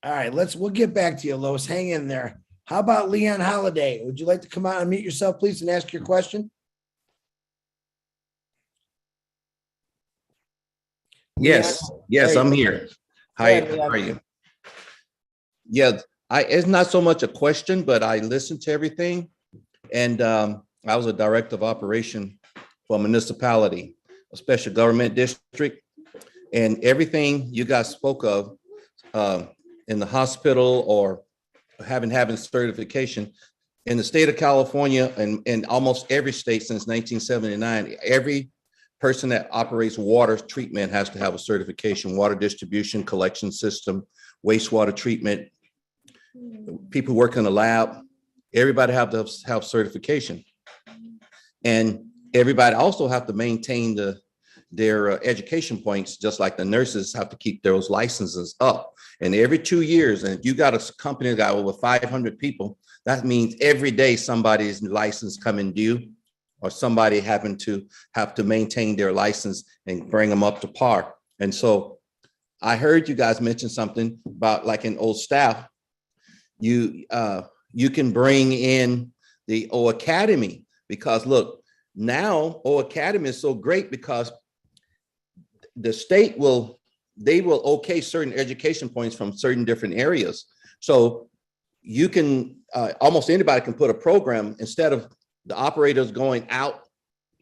All right, we'll get back to you, Lois. Hang in there. How about Leon Holiday? Would you like to come out and unmute yourself, please, and ask your question? Yes, I'm here. Hi, how are you? Yeah, it's not so much a question, but I listened to everything. And I was a director of operation for a municipality, a special government district. And everything you guys spoke of in the hospital or having certification in the state of California and in almost every state since 1979, every person that operates water treatment has to have a certification, water distribution, collection system, wastewater treatment. People who work in the lab, everybody have to have certification. And everybody also have to maintain their education points, just like the nurses have to keep those licenses up. And every 2 years, and if you got a company that got over 500 people, that means every day somebody's license coming due or somebody having to maintain their license and bring them up to par. And so I heard you guys mention something about like in OStaff, you can bring in the O Academy, because look, now O Academy is so great because the state will okay certain education points from certain different areas. So you can, almost anybody can put a program, instead of the operators going out,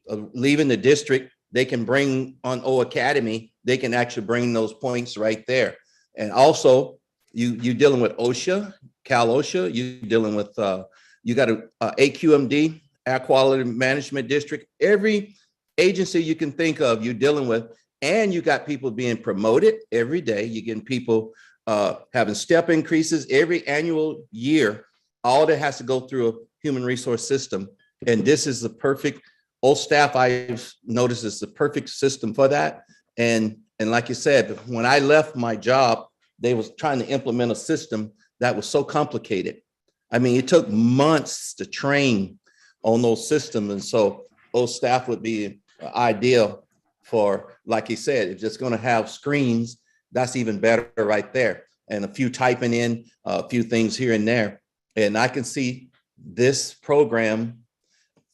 leaving the district, they can bring on O Academy, they can actually bring those points right there. And also you dealing with OSHA, Cal OSHA, you dealing with, you got a AQMD, Air Quality Management District, every agency you can think of, you're dealing with, and you got people being promoted every day. You're getting people having step increases every annual year. All that has to go through a human resource system. And this is the perfect, OStaff, I've noticed, is the perfect system for that. And like you said, when I left my job, they was trying to implement a system that was so complicated. I mean, it took months to train on those systems. And so OStaff would be ideal for, like you said, if it's going to have screens, that's even better right there. And a few typing in, a few things here and there. And I can see this program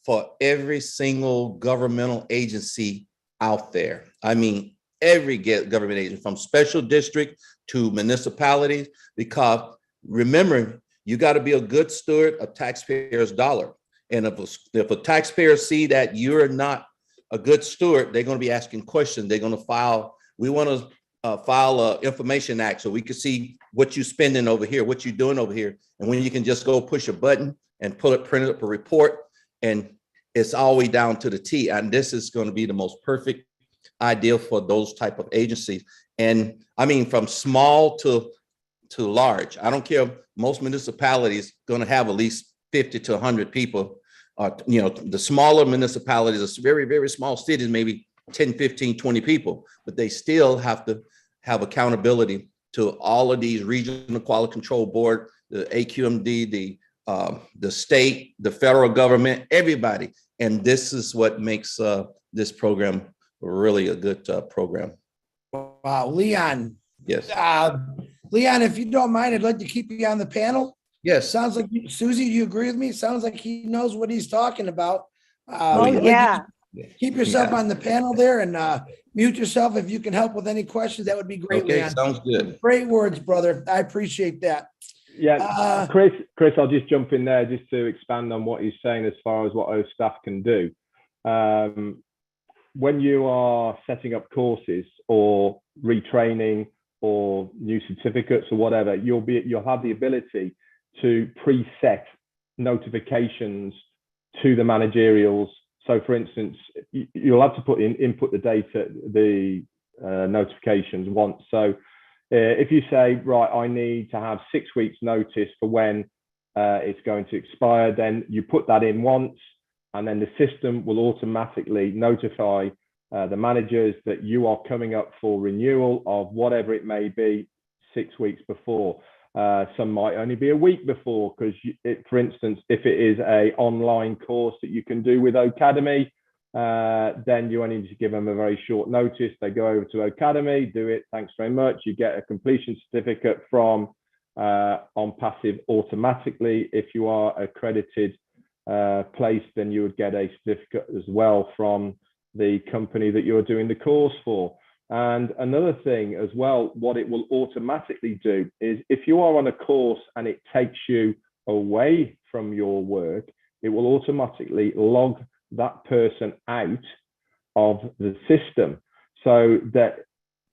for every single governmental agency out there. I mean, every government agency, from special district to municipalities, because remember, you got to be a good steward of taxpayers' dollar. And if a taxpayer see that you're not a good steward, they're going to be asking questions. They're going to file, we want to file a Information Act so we can see what you're spending over here, what you're doing over here. And when you can just go push a button and print up a report, and it's all the way down to the T. And this is going to be the most perfect ideal for those type of agencies. And I mean, from small to large, I don't care. Most municipalities going to have at least 50 to 100 people. You know, the smaller municipalities, are very, very small cities, maybe 10, 15, 20 people, but they still have to have accountability to all of these regional quality control board, the AQMD, the state, the federal government, everybody. And this is what makes this program really a good program. Wow, Leon. Yes. Leon, if you don't mind, I'd like to keep you on the panel. Yes. Sounds like Susie, do you agree with me? Sounds like he knows what he's talking about. Oh, I'd like yeah. you to keep yourself on the panel there, and mute yourself if you can help with any questions. That would be great, Okay, Leon. sounds good. Great words, brother. I appreciate that. Yeah, Chris, I'll just jump in there just to expand on what he's saying as far as what OStaff can do. When you are setting up courses or retraining or new certificates or whatever, you'll have the ability to preset notifications to the managerials. So for instance, you'll have to input the data, the notifications once. So if you say, right, I need to have 6 weeks notice for when it's going to expire, then you put that in once, and then the system will automatically notify the managers that you are coming up for renewal of whatever it may be 6 weeks before. Some might only be a week before, because for instance, if it is an online course that you can do with Academy, then you only need to give them a very short notice. They go over to Academy, do it, thanks very much. You get a completion certificate from OnPassive automatically. If you are accredited place, then you would get a certificate as well from the company that you're doing the course for. And another thing as well, what it will automatically do is, if you are on a course and it takes you away from your work, it will automatically log that person out of the system, so that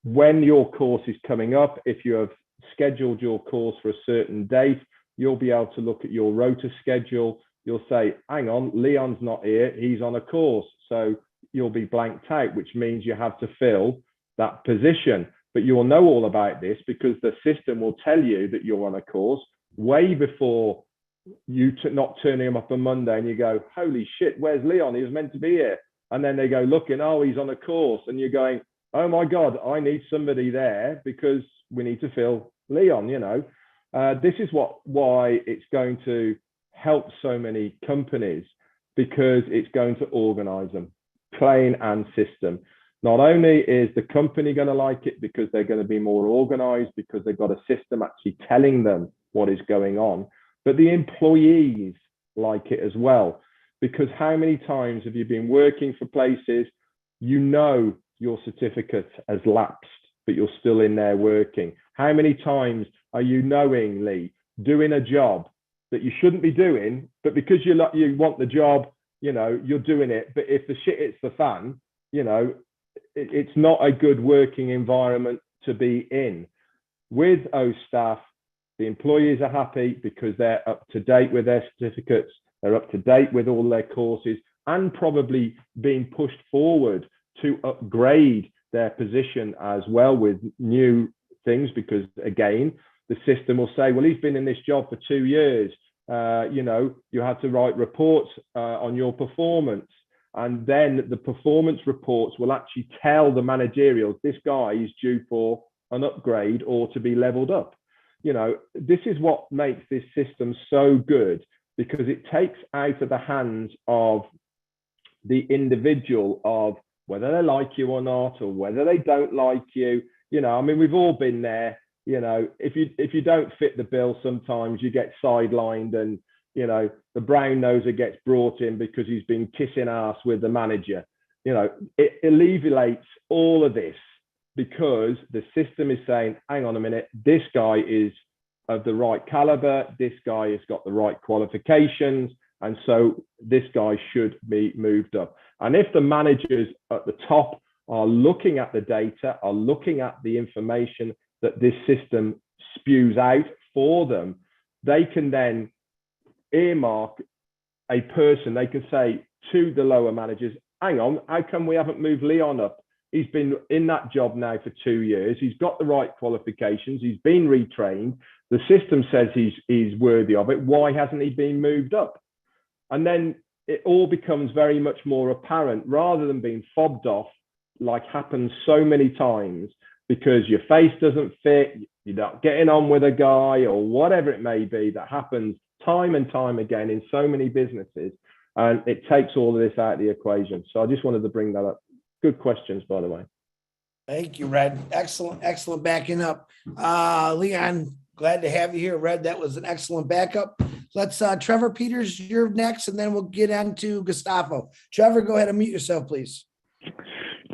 when your course is coming up, if you have scheduled your course for a certain date, you'll be able to look at your rota schedule. You'll say, hang on, Leon's not here, he's on a course. So you'll be blanked out, which means you have to fill that position. But you will know all about this because the system will tell you that you're on a course way before you not turning him up on Monday, and you go, holy shit, where's Leon? He was meant to be here. And then they go looking, oh, he's on a course. And you're going, oh my God, I need somebody there because we need to fill Leon, you know. This is why it's going to help so many companies, because it's going to organize them, plain and system. Not only is the company going to like it because they're going to be more organized, because they've got a system actually telling them what is going on, but the employees like it as well. Because how many times have you been working for places, you know your certificate has lapsed, but you're still in there working? How many times are you knowingly doing a job that you shouldn't be doing, but because you want the job, you know, you're doing it. But if the shit hits the fan, you know, it's not a good working environment to be in. With OStaff, the employees are happy because they're up to date with their certificates, they're up to date with all their courses, and probably being pushed forward to upgrade their position as well with new things, because again, the system will say, well, he's been in this job for 2 years. You know, you have to write reports on your performance. And then the performance reports will actually tell the managerials, this guy is due for an upgrade or to be leveled up. You know, this is what makes this system so good, because it takes out of the hands of the individual of whether they like you or not, or whether they don't like you. You know, I mean, we've all been there. You know, if you don't fit the bill, sometimes you get sidelined, and you know, the brown noser gets brought in because he's been kissing ass with the manager. You know, it alleviates all of this because the system is saying, hang on a minute, this guy is of the right caliber, this guy has got the right qualifications, and so this guy should be moved up. And if the managers at the top are looking at the data, are looking at the information that this system spews out for them, they can then earmark a person. They can say to the lower managers, hang on, how come we haven't moved Leon up? He's been in that job now for 2 years. He's got the right qualifications. He's been retrained. The system says he's worthy of it. Why hasn't he been moved up? And then it all becomes very much more apparent, rather than being fobbed off like happens so many times because your face doesn't fit, you're not getting on with a guy or whatever it may be. That happens time and time again in so many businesses, and it takes all of this out of the equation. So I just wanted to bring that up. Good questions, by the way. Thank you, Red. Excellent backing up. Leon, glad to have you here. Red, that was an excellent backup. Let's Trevor Peters, you're next, and then we'll get on to Gustavo. Trevor, go ahead and mute yourself, please.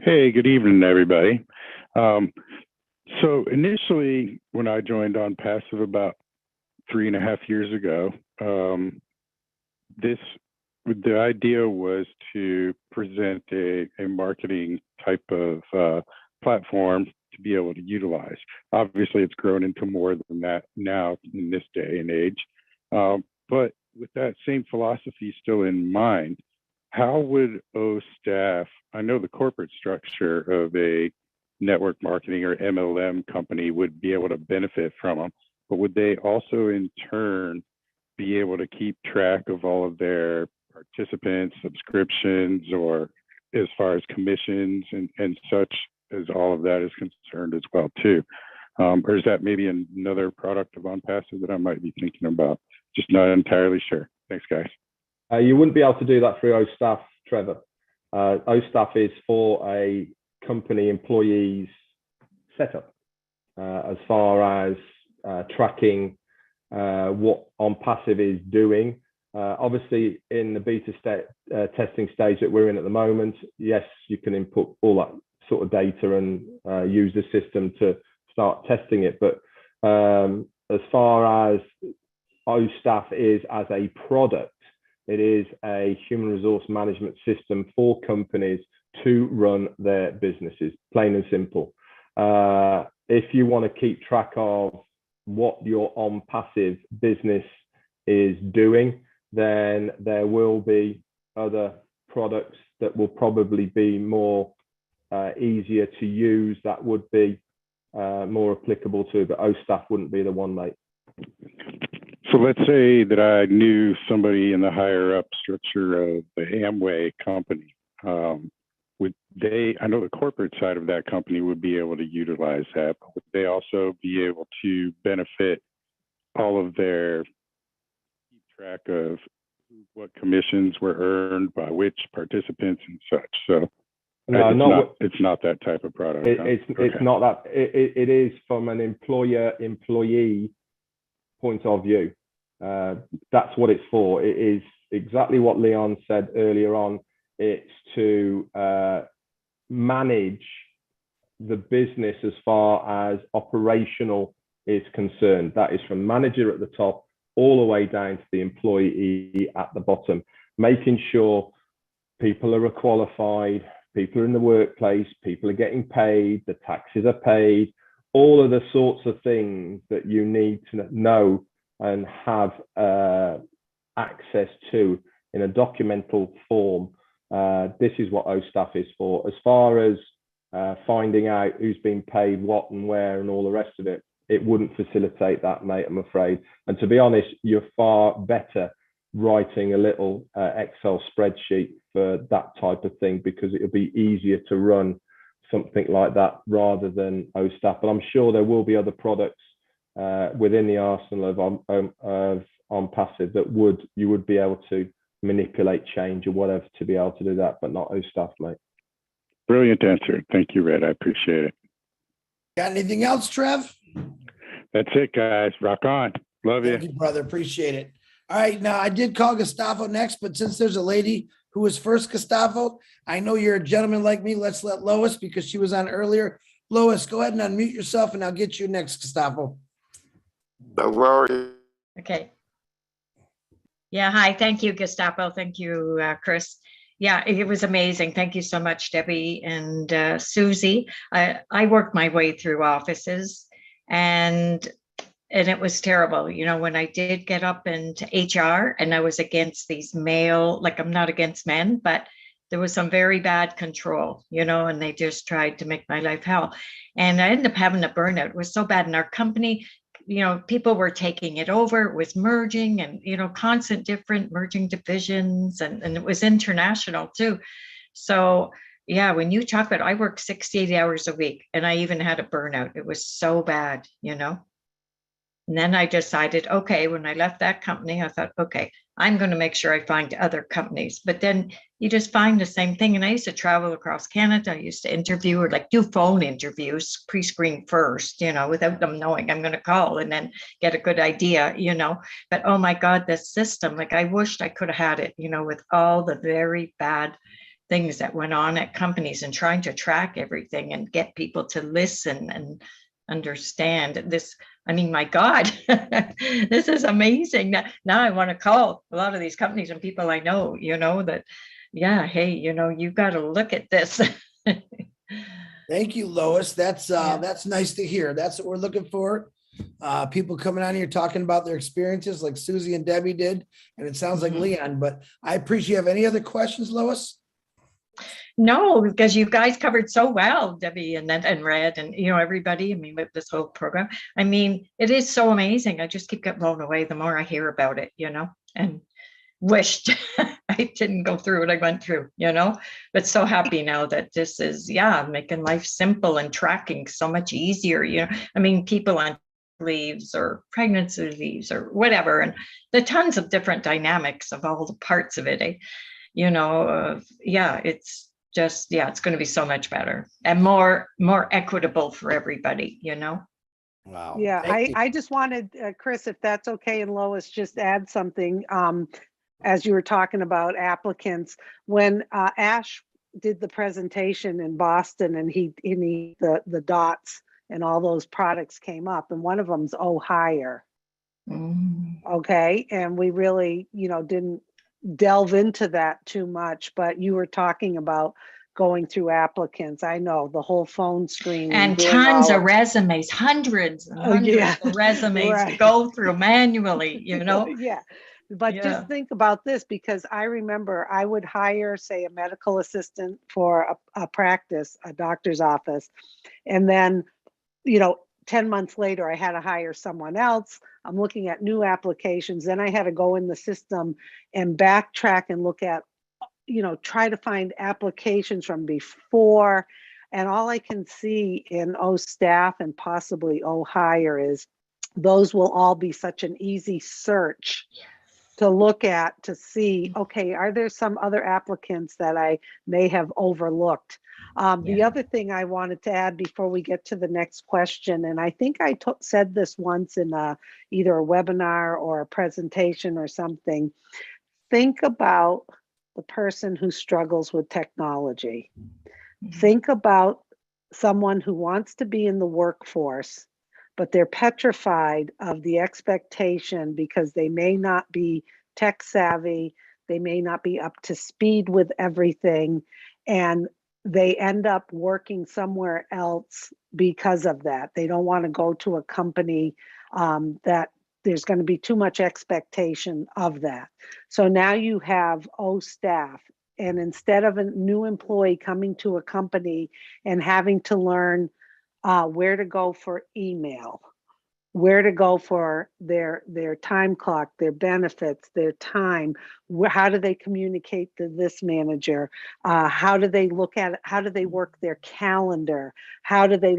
Hey, good evening, everybody. So initially, when I joined OnPassive about 3.5 years ago, the idea was to present a marketing type of platform to be able to utilize. Obviously, it's grown into more than that now in this day and age. But with that same philosophy still in mind, how would OStaff, I know the corporate structure of a network marketing or MLM company would be able to benefit from them, but would they also in turn be able to keep track of all of their participants, subscriptions, or as far as commissions and such, as all of that is concerned as well too? Or is that maybe another product of OnPassive that I might be thinking about? Just not entirely sure. Thanks, guys. You wouldn't be able to do that through OStaff, Trevor. OStaff is for a company employees setup as far as tracking what OnPassive is doing. Obviously, in the beta testing stage that we're in at the moment, yes, you can input all that sort of data and use the system to start testing it. But as far as OStaff is as a product, it is a human resource management system for companies to run their businesses, plain and simple. If you want to keep track of what your OnPassive business is doing, then there will be other products that will probably be more easier to use, that would be more applicable to, but OStaff wouldn't be the one, mate. So let's say that I knew somebody in the higher up structure of the Amway company. Would they, I know the corporate side of that company would be able to utilize that, but would they also be able to benefit all of their, keep track of what commissions were earned by which participants and such? So No, It's not that type of product. Huh? It's not that. It is from an employer-employee point of view. That's what it's for. It is exactly what Leon said earlier on. It's to manage the business as far as operational is concerned. That is from manager at the top all the way down to the employee at the bottom, making sure people are qualified, people are in the workplace, people are getting paid, the taxes are paid, all of the sorts of things that you need to know and have access to in a documental form. This is what OStaff is for. As far as finding out who's been paid what and where and all the rest of it, it wouldn't facilitate that, mate, I'm afraid. And to be honest, you're far better writing a little Excel spreadsheet for that type of thing, because it'll be easier to run something like that rather than OStaff. But I'm sure there will be other products within the arsenal of OnPassive that you would be able to manipulate change or whatever to be able to do that, but not OStaff, mate. Brilliant answer. Thank you, Red. I appreciate it. Got anything else, Trev? That's it, guys. Rock on. Love Thank you, brother. Appreciate it. All right. Now, I did call Gustavo next, but since there's a lady who was first, Gustavo, I know you're a gentleman like me. Let's let Lois, because she was on earlier. Lois, go ahead and unmute yourself and I'll get you next, Gustavo. Don't worry. Okay. Yeah, hi. Thank you, Gustavo. Thank you, Chris. Yeah, it was amazing. Thank you so much, Debbie and Susie. I worked my way through offices, and it was terrible. You know, when I did get up into HR and I was against these male, like I'm not against men, but there was some very bad control, you know, and they just tried to make my life hell. And I ended up having a burnout. It was so bad in our company. You know, people were taking it over, it was merging and, you know, constant different merging divisions, and it was international too. So yeah, when you talk about, I worked 60 hours a week and I even had a burnout. It was so bad, you know. And then I decided, okay, when I left that company, I thought, okay, I'm going to make sure I find other companies. But then you just find the same thing. And I used to travel across Canada. I used to interview or like do phone interviews, pre-screen first, you know, without them knowing I'm going to call and then get a good idea, you know. But oh my God, the system, like I wished I could have had it, you know, with all the very bad things that went on at companies and trying to track everything and get people to listen and understand this. I mean, my God, this is amazing. Now I want to call a lot of these companies and people I know, you know, that, yeah, hey, you know, you've got to look at this. Thank you, Lois. That's nice to hear. That's what we're looking for. People coming on here talking about their experiences like Susie and Debbie did. And it sounds like Leon, but I appreciate. Have any other questions, Lois? No, because you guys covered so well, Debbie and Red and, you know, everybody, I mean, with this whole program. I mean, it is so amazing. I just keep getting blown away the more I hear about it, you know, and wished I didn't go through what I went through, you know, but so happy now that this is, yeah, making life simple and tracking so much easier, you know. I mean, people on leaves or pregnancy leaves or whatever, and the tons of different dynamics of all the parts of it, you know, yeah, it's just, yeah, it's going to be so much better and more equitable for everybody, you know. Wow. Yeah, I just wanted, Chris, if that's okay, and Lois, just add something. As you were talking about applicants, when Ash did the presentation in Boston and the dots and all those products came up, and one of them's Hire. Okay, and we really, you know, didn't delve into that too much, but you were talking about going through applicants. I know the whole phone screen and tons of resumes, hundreds and hundreds of resumes to go through manually, you know. Yeah, but just think about this, because I remember I would hire, say, a medical assistant for a practice, a doctor's office, and then, you know, 10 months later, I had to hire someone else. I'm looking at new applications. Then I had to go in the system and backtrack and look at, you know, try to find applications from before. And all I can see in OStaff and possibly Hire is those will all be such an easy search to look at to see, okay, are there some other applicants that I may have overlooked? The Yeah. other thing I wanted to add before we get to the next question, and I think I said this once in either a webinar or a presentation or something, think about the person who struggles with technology. Think about someone who wants to be in the workforce, but they're petrified of the expectation because they may not be tech savvy, they may not be up to speed with everything, and they end up working somewhere else because of that. They don't want to go to a company that there's going to be too much expectation of that. So now you have OStaff, and instead of a new employee coming to a company and having to learn where to go for email, where to go for their time clock, their benefits, their time, how do they communicate to this manager, how do they look at it, how do they work their calendar, how do they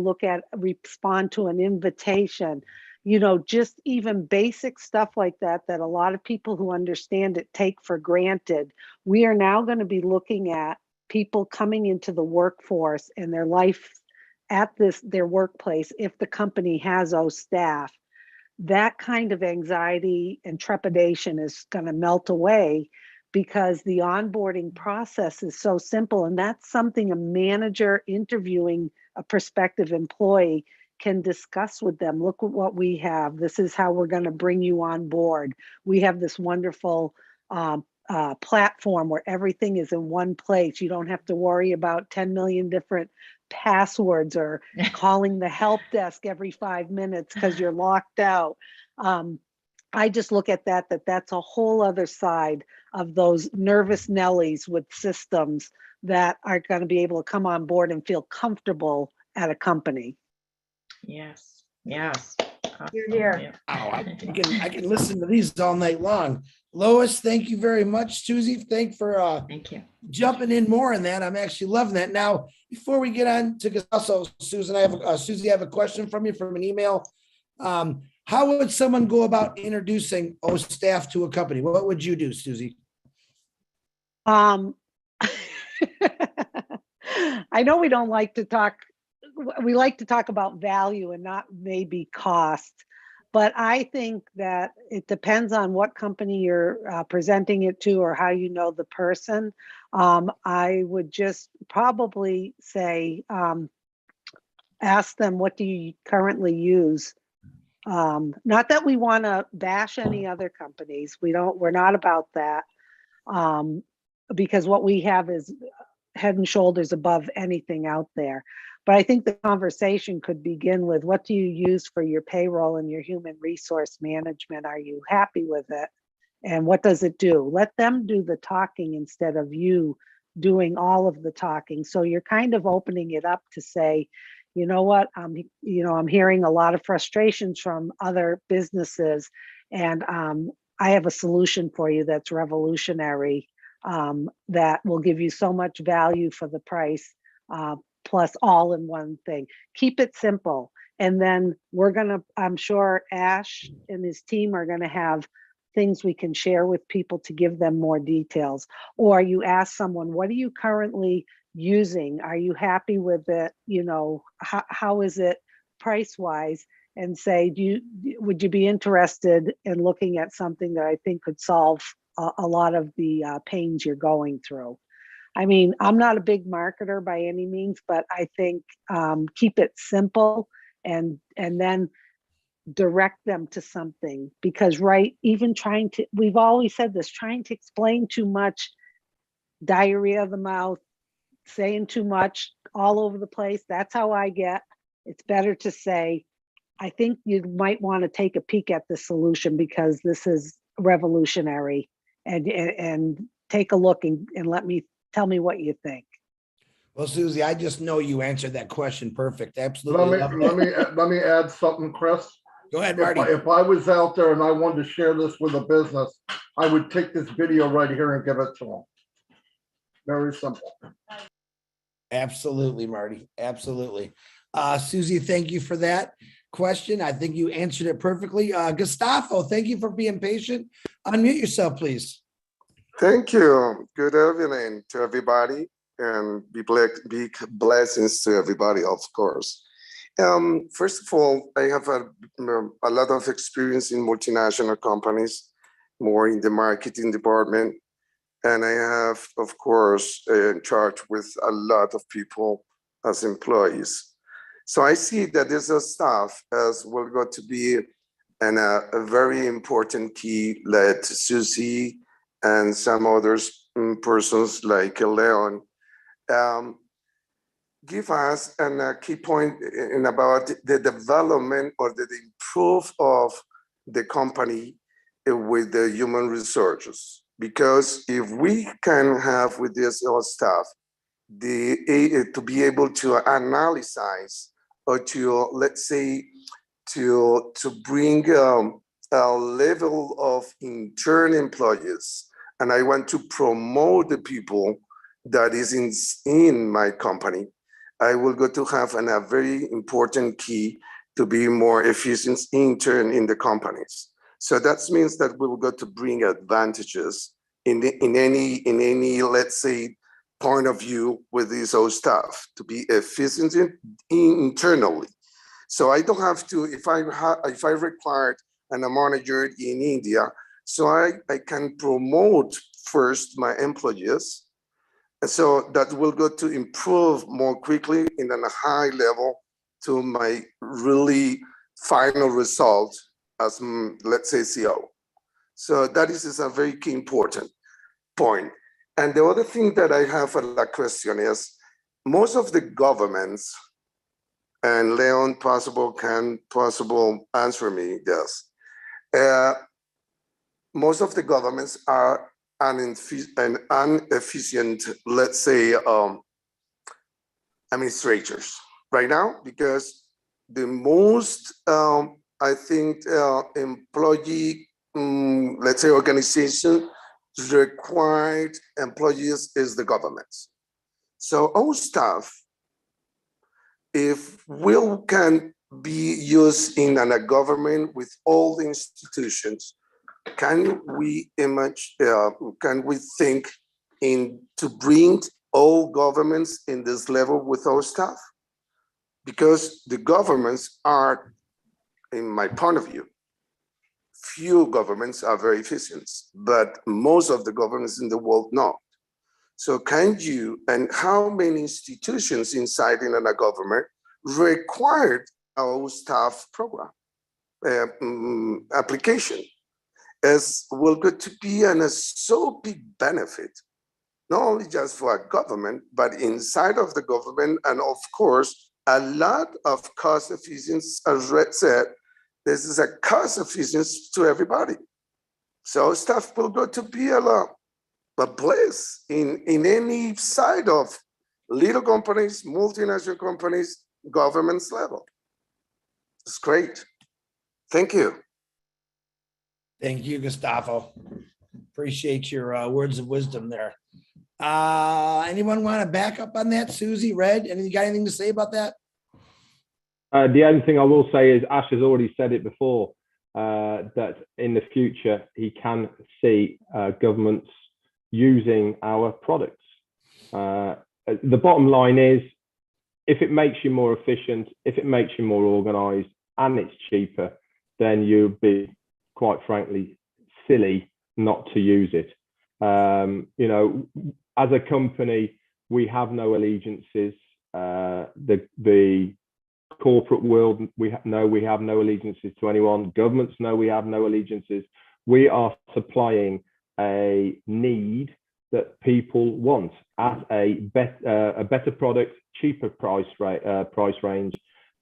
respond to an invitation, just even basic stuff like that a lot of people who understand it take for granted. We are now going to be looking at people coming into the workforce and their life at their workplace. If the company has OStaff, that kind of anxiety and trepidation is going to melt away because the onboarding process is so simple. And that's something a manager interviewing a prospective employee can discuss with them. Look at what we have. This is how we're going to bring you on board. We have this wonderful platform where everything is in one place. You don't have to worry about 10 million different passwords or calling the help desk every 5 minutes because you're locked out. I just look at that's a whole other side of those nervous Nellies with systems that are going to be able to come on board and feel comfortable at a company. Yes. Yes. You're here. Yeah. Oh, I can listen to these all night long. Lois, thank you very much. Susie, thank you jumping in more on that. I'm actually loving that. Now, before we get on to also, Susan, Susie, I have a question from you from an email. How would someone go about introducing OStaff to a company? What would you do, Susie? I know we don't like to talk. We like to talk about value and not maybe cost, but I think that it depends on what company you're presenting it to or how you know the person. I would just probably say, ask them, what do you currently use? Not that we want to bash any other companies. We're not about that, because what we have is head and shoulders above anything out there. But I think the conversation could begin with, what do you use for your payroll and your human resource management? Are you happy with it? And what does it do? Let them do the talking instead of you doing all of the talking. So you're kind of opening it up to say, you know what, I'm hearing a lot of frustrations from other businesses, and I have a solution for you that's revolutionary, that will give you so much value for the price, plus all in one thing. Keep it simple. And then I'm sure Ash and his team are gonna have things we can share with people to give them more details. Or you ask someone, what are you currently using? Are you happy with it? How is it price-wise? And say, would you be interested in looking at something that I think could solve a lot of the pains you're going through? I mean, I'm not a big marketer by any means, but I think keep it simple and then direct them to something, because we've always said this, trying to explain too much, diarrhea of the mouth, saying too much all over the place. That's how I get. It's better to say, I think you might want to take a peek at the solution because this is revolutionary, and take a look and tell me what you think. Well, Susie, I just know you answered that question perfect. Absolutely. Let me add something, Chris. Go ahead, Marty. If I was out there and I wanted to share this with a business, I would take this video right here and give it to them. Very simple. Absolutely, Marty. Absolutely. Susie, thank you for that. question. I think you answered it perfectly. Gustavo, thank you for being patient. Unmute yourself, please. Thank you. Good evening to everybody, and big blessings to everybody, of course. First of all, I have a lot of experience in multinational companies, more in the marketing department. And I have, of course, in charge with a lot of people as employees. So I see that this staff as will go to be a very important key led Susie and some others persons like Leon. Give us a key point in about the development or the improve of the company with the human resources. Because if we can have with this staff, to be able to analyze or to, let's say, to bring a level of intern employees, and I want to promote the people that is in my company, I will go to have a very important key to be more efficient intern in the companies. So that means that we will go to bring advantages in any, let's say, point of view with this staff to be efficient internally. So I don't have to, if I required a manager in India, so I can promote first my employees. And so that will go to improve more quickly in a high level to my really final result as, let's say, CEO. So that is a very key important point. And the other thing that I have a question is, most of the governments, and Leon can answer me this, most of the governments are inefficient, let's say, administrators right now, because the most, I think, employee, let's say, organization required employees is the government. So our staff, if we can be used in a government with all the institutions, can we think in to bring all governments in this level with our staff? Because the governments are, in my point of view, few governments are very efficient, but most of the governments in the world not. So can you, and how many institutions inside in a government required our staff program application? As will go to be a so big benefit, not only just for a government, but inside of the government, and of course, a lot of cost efficiency, as Red said, this is a cost efficiency to everybody. So staff will go to be a place in any side of little companies, multinational companies, government's level. It's great. Thank you. Thank you, Gustavo. Appreciate your words of wisdom there. Anyone want to back up on that? Susie, Red, you got anything to say about that? The only thing I will say is Ash has already said it before, that in the future, he can see governments using our products. The bottom line is, if it makes you more efficient, if it makes you more organized, and it's cheaper, then you'll be, quite frankly, silly not to use it. You know, as a company, we have no allegiances. The corporate world, we have no allegiances to anyone. Governments know we have no allegiances. We are supplying a need that people want at a better product, cheaper price range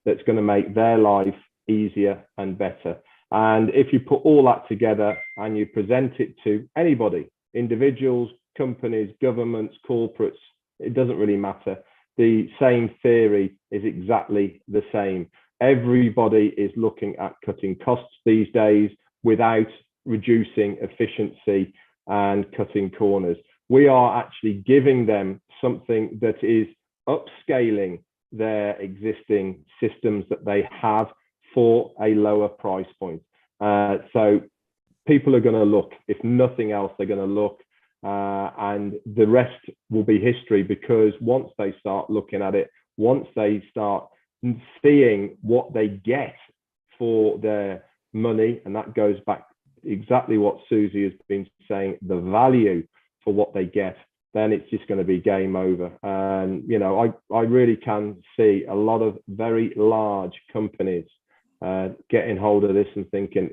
that's going to make their life easier and better. And if you put all that together and you present it to anybody, individuals, companies, governments, corporates, it doesn't really matter. The same theory is exactly the same. Everybody is looking at cutting costs these days without reducing efficiency and cutting corners. We are actually giving them something that is upscaling their existing systems that they have for a lower price point. So people are going to look. If nothing else, they're going to look. And the rest will be history, because once they start looking at it, once they start seeing what they get for their money, and that goes back exactly what Susie has been saying, the value for what they get, then it's just going to be game over. And, you know, I really can see a lot of very large companies getting hold of this and thinking,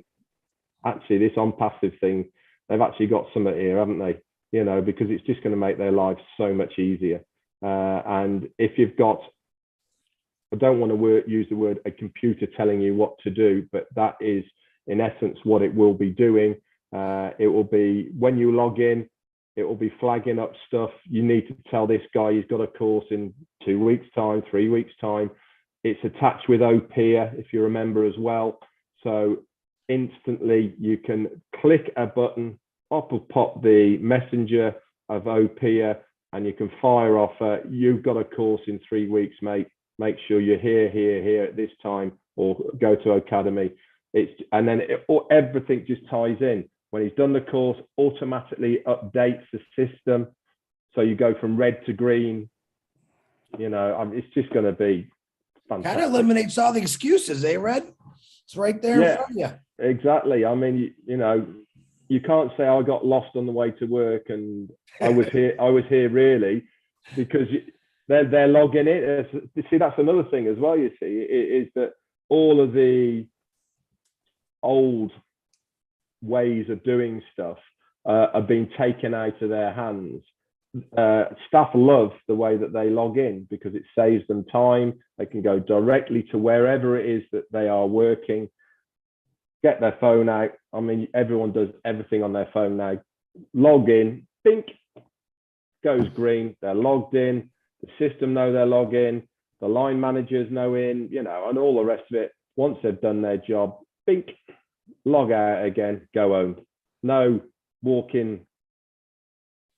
actually, this OnPassive thing, they've actually got something here, haven't they? You know, because it's just going to make their lives so much easier. And if you've got, I don't want to use the word a computer telling you what to do, but that is in essence what it will be doing. It will be, when you log in, it will be flagging up stuff. You need to tell this guy he's got a course in 2 weeks time, 3 weeks time. It's attached with OStaff, if you remember as well. So instantly you can click a button, up will pop the messenger of OStaff, and you can fire off, you've got a course in 3 weeks, mate. Make sure you're here at this time, or go to Academy. And then everything just ties in. When he's done the course, automatically updates the system. So you go from red to green. You know, it's just going to be fantastic. Kind of eliminates all the excuses, eh, Red? It's right there in front of you. Exactly. I mean, you know, you can't say I got lost on the way to work and I was here really, because they're logging in. You see, that's another thing as well, you see, is that all of the old ways of doing stuff are being taken out of their hands. Staff love the way that they log in, because it saves them time. They can go directly to wherever it is that they are working, get their phone out. I mean, everyone does everything on their phone now. Log in, bink, goes green, they're logged in, the system know they're logged in, the line managers know in, you know, and all the rest of it. Once they've done their job, bink, log out again, go home. No walking.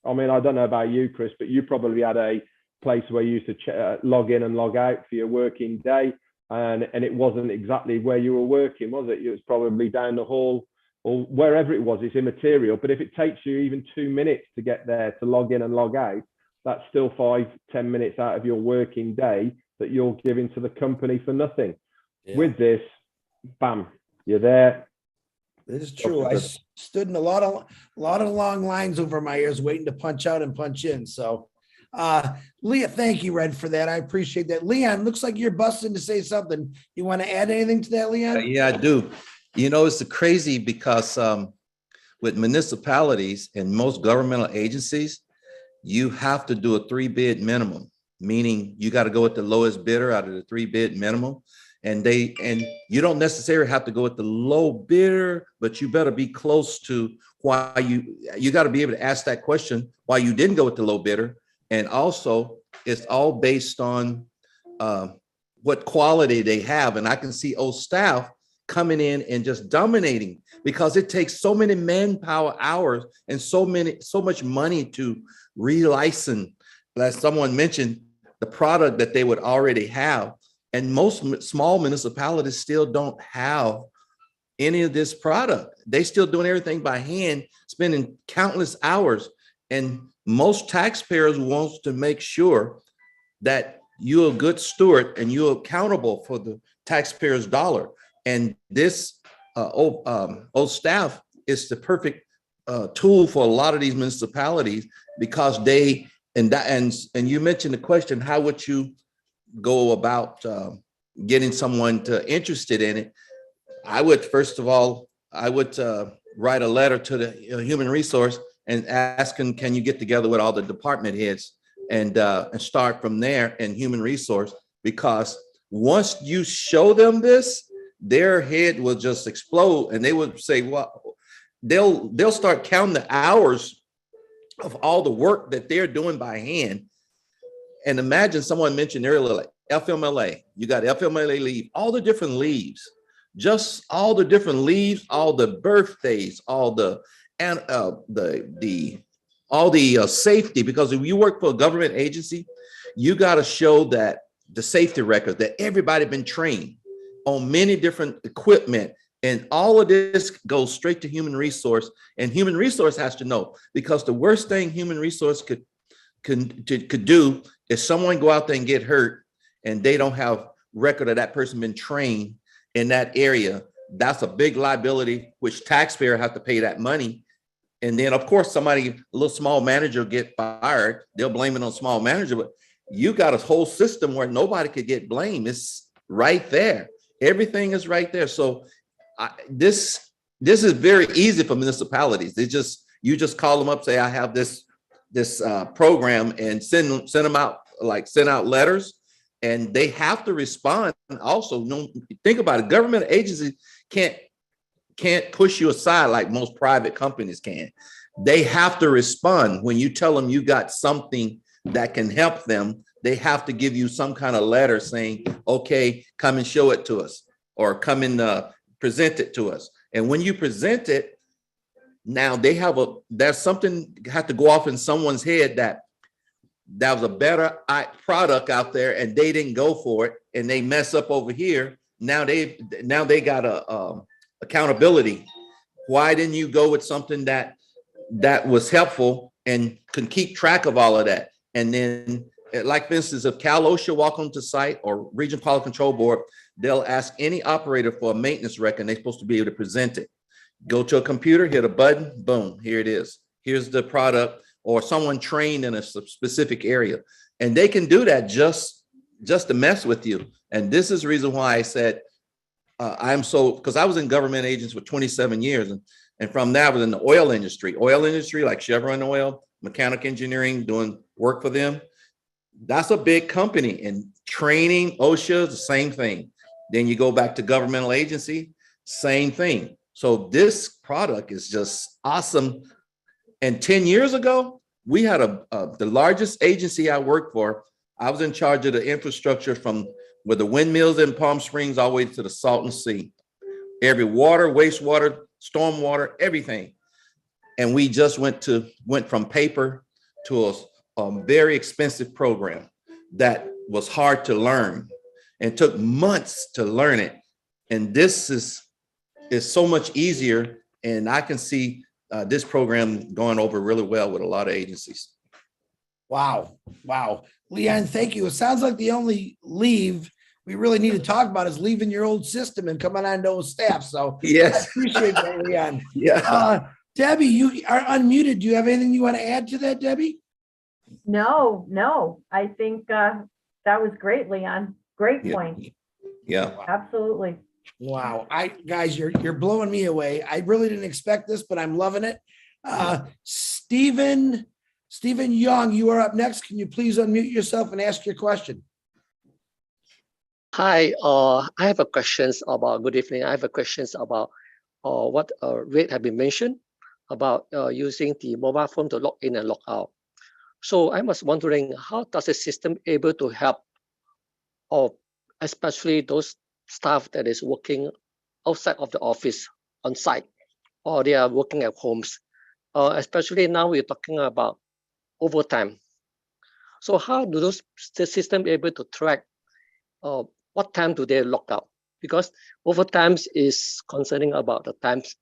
I mean, I don't know about you, Chris, but you probably had a place where you used to log in and log out for your working day, and it wasn't exactly where you were working, was it? It was probably down the hall or wherever it was. It's immaterial, but if it takes you even 2 minutes to get there to log in and log out, that's still 5-10 minutes out of your working day that you're giving to the company for nothing. Yeah. With this, bam, you're there. This is true. I stood in a lot of long lines over my ears waiting to punch out and punch in. So, Leah, thank you, Red, for that. I appreciate that. Leon, looks like you're busting to say something. You want to add anything to that, Leon? Yeah, I do. You know, it's crazy because with municipalities and most governmental agencies, you have to do a 3-bid minimum, meaning you got to go with the lowest bidder out of the 3-bid minimum. And you don't necessarily have to go with the low bidder, but you better be close to why you got to be able to ask that question why you didn't go with the low bidder. And also it's all based on what quality they have. And I can see OStaff coming in and just dominating, because it takes so many manpower hours and so much money to relicense, as someone mentioned, the product that they would already have. And most small municipalities still don't have any of this product. They still doing everything by hand, spending countless hours. And most taxpayers wants to make sure that you're a good steward and you're accountable for the taxpayer's dollar. And this OStaff is the perfect tool for a lot of these municipalities, because and you mentioned the question, how would you go about getting someone interested in it? I would, first of all, write a letter to the human resource and asking, can you get together with all the department heads and start from there in human resource? Because once you show them this, their head will just explode, and they would say, well, they'll start counting the hours of all the work that they're doing by hand. And imagine, someone mentioned earlier, like FMLA, you got FMLA leave, all the different leaves, just all the different leaves, all the birthdays, all the safety, because if you work for a government agency, you got to show that the safety record, that everybody been trained. on many different equipment. And all of this goes straight to human resource, and human resource has to know, because the worst thing human resource could do is someone go out there and get hurt and they don't have record of that person been trained in that area. That's a big liability, which taxpayer have to pay that money. And then of course, somebody, a little small manager get fired, they'll blame it on small manager, but you got a whole system where nobody could get blamed. It's right there. Everything is right there. So this is very easy for municipalities. You just call them up, say, I have this program, and send them out, like send out letters, and they have to respond. Also, think about it. Government agencies can't push you aside like most private companies can. They have to respond. When you tell them you got something that can help them, they have to give you some kind of letter saying, okay, come and show it to us, or come and present it to us. And when you present it, now there's something had to go off in someone's head that was a better product out there and they didn't go for it, and they mess up over here. Now they got a accountability. Why didn't you go with something that was helpful and can keep track of all of that? And then, like for instance, if Cal OSHA walk onto site or Regional Quality Control Board, they'll ask any operator for a maintenance record, and they're supposed to be able to present it. Go to a computer, hit a button, boom, here it is. Here's the product, or someone trained in a specific area. And they can do that just to mess with you. And this is the reason why I said, because I was in government agents for 27 years. And from that, I was in the oil industry like Chevron Oil, mechanical engineering, doing work for them. That's a big company. And training, OSHA, the same thing. Then you go back to governmental agency, same thing. So this product is just awesome. And 10 years ago, we had the largest agency I worked for. I was in charge of the infrastructure from where the windmills in Palm Springs all the way to the Salton Sea. Every water, wastewater, stormwater, everything. And we just went from paper to a very expensive program that was hard to learn and took months to learn it. And this is so much easier. And I can see this program going over really well with a lot of agencies. Wow. Leon, thank you. It sounds like the only leave we really need to talk about is leaving your old system and coming on to OStaff. So yes, I appreciate that, Leon. Yeah. Debbie, you are unmuted. Do you have anything you want to add to that, Debbie? No. I think that was great, Leon. Great point. Yeah. Absolutely. Wow. Guys, you're blowing me away. I really didn't expect this, but I'm loving it. Stephen Young, you are up next. Can you please unmute yourself and ask your question? Hi, I have a questions about, good evening. I have a questions about what Red have been mentioned about using the mobile phone to log in and log out. So I was wondering, how does the system able to help, or especially those staff that is working outside of the office on site, or they are working at homes, especially now we're talking about overtime. So how do the system able to track what time do they log out? Because overtime is concerning about the times,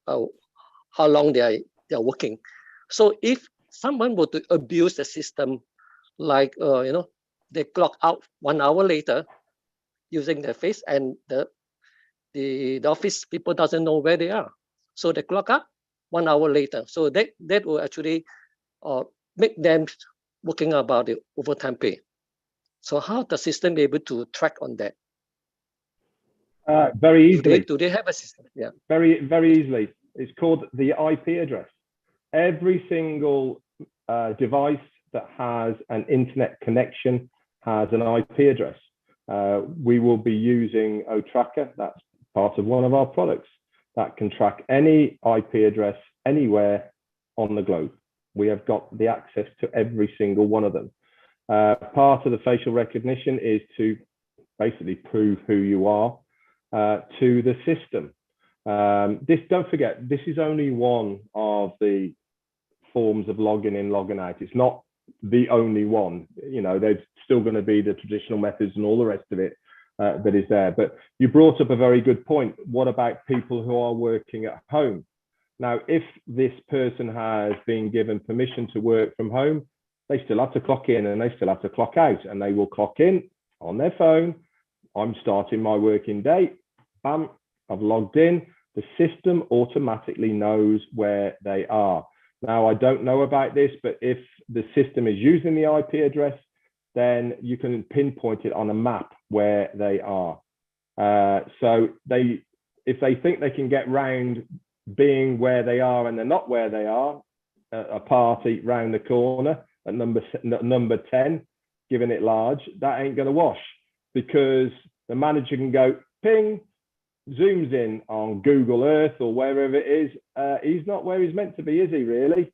how long they are working. So if someone were to abuse the system, like they clock out 1 hour later using their face, and the office people doesn't know where they are, so they clock up 1 hour later. So that will actually make them working about the overtime pay. So how the system able to track on that? Very easily. Do they have a system? Yeah. Very easily. It's called the IP address. Every single device that has an internet connection has an IP address. We will be using OTracker. That's part of one of our products that can track any IP address anywhere on the globe. We have got the access to every single one of them. Part of the facial recognition is to basically prove who you are to the system. Don't forget, this is only one of the forms of logging in, logging out. It's not the only one. There's still going to be the traditional methods and all the rest of it. that is there. But you brought up a very good point. What about people who are working at home? Now, if this person has been given permission to work from home, they still have to clock in and they still have to clock out, and they will clock in on their phone. I'm starting my working day. Bam, I've logged in. The system automatically knows where they are. Now, I don't know about this, but if the system is using the IP address, then you can pinpoint it on a map where they are. So if they think they can get round being where they are and they're not where they are, a party round the corner at number 10, giving it large, that ain't going to wash, because the manager can go ping, zooms in on Google Earth or wherever it is. He's not where he's meant to be, is he really?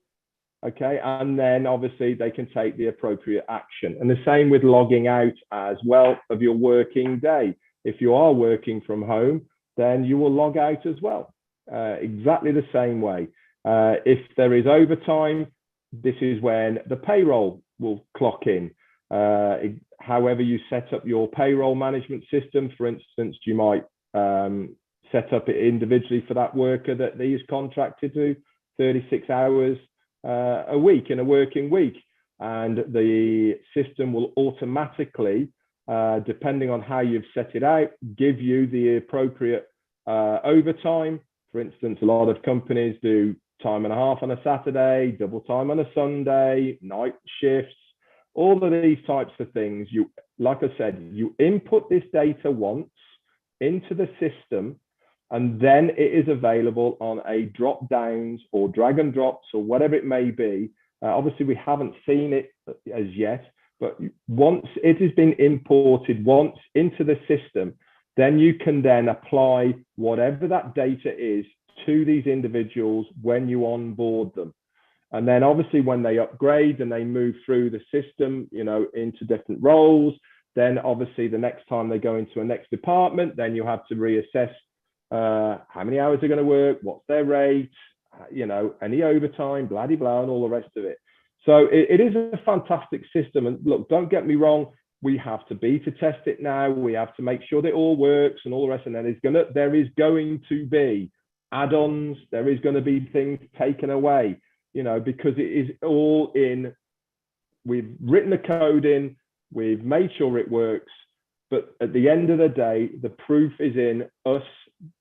Okay, and then obviously they can take the appropriate action. And the same with logging out as well of your working day. If you are working from home, then you will log out as well, exactly the same way. If there is overtime, this is when the payroll will clock in. However you set up your payroll management system, for instance, you might set up it individually for that worker that he's contracted to, 36 hours a week in a working week, and the system will automatically, depending on how you've set it out, give you the appropriate overtime. For instance, a lot of companies do time and a half on a Saturday, double time on a Sunday, night shifts, all of these types of things. You, like I said, you input this data once into the system, and then it is available on a drop downs or drag and drops or whatever it may be. Obviously, we haven't seen it as yet, but once it has been imported once into the system, then you can then apply whatever that data is to these individuals when you onboard them. And then obviously when they upgrade and they move through the system, you know, into different roles, then obviously the next time they go into a next department, then you have to reassess how many hours they're going to work, what's their rate, you know, any overtime, blah, blah, blah, and all the rest of it. So it is a fantastic system. And look, don't get me wrong, we have to beta test it now. We have to make sure that it all works and all the rest. And then there is going to be add-ons. There is going to be things taken away, you know, because it is all in. We've written the code in, we've made sure it works. But at the end of the day, the proof is in us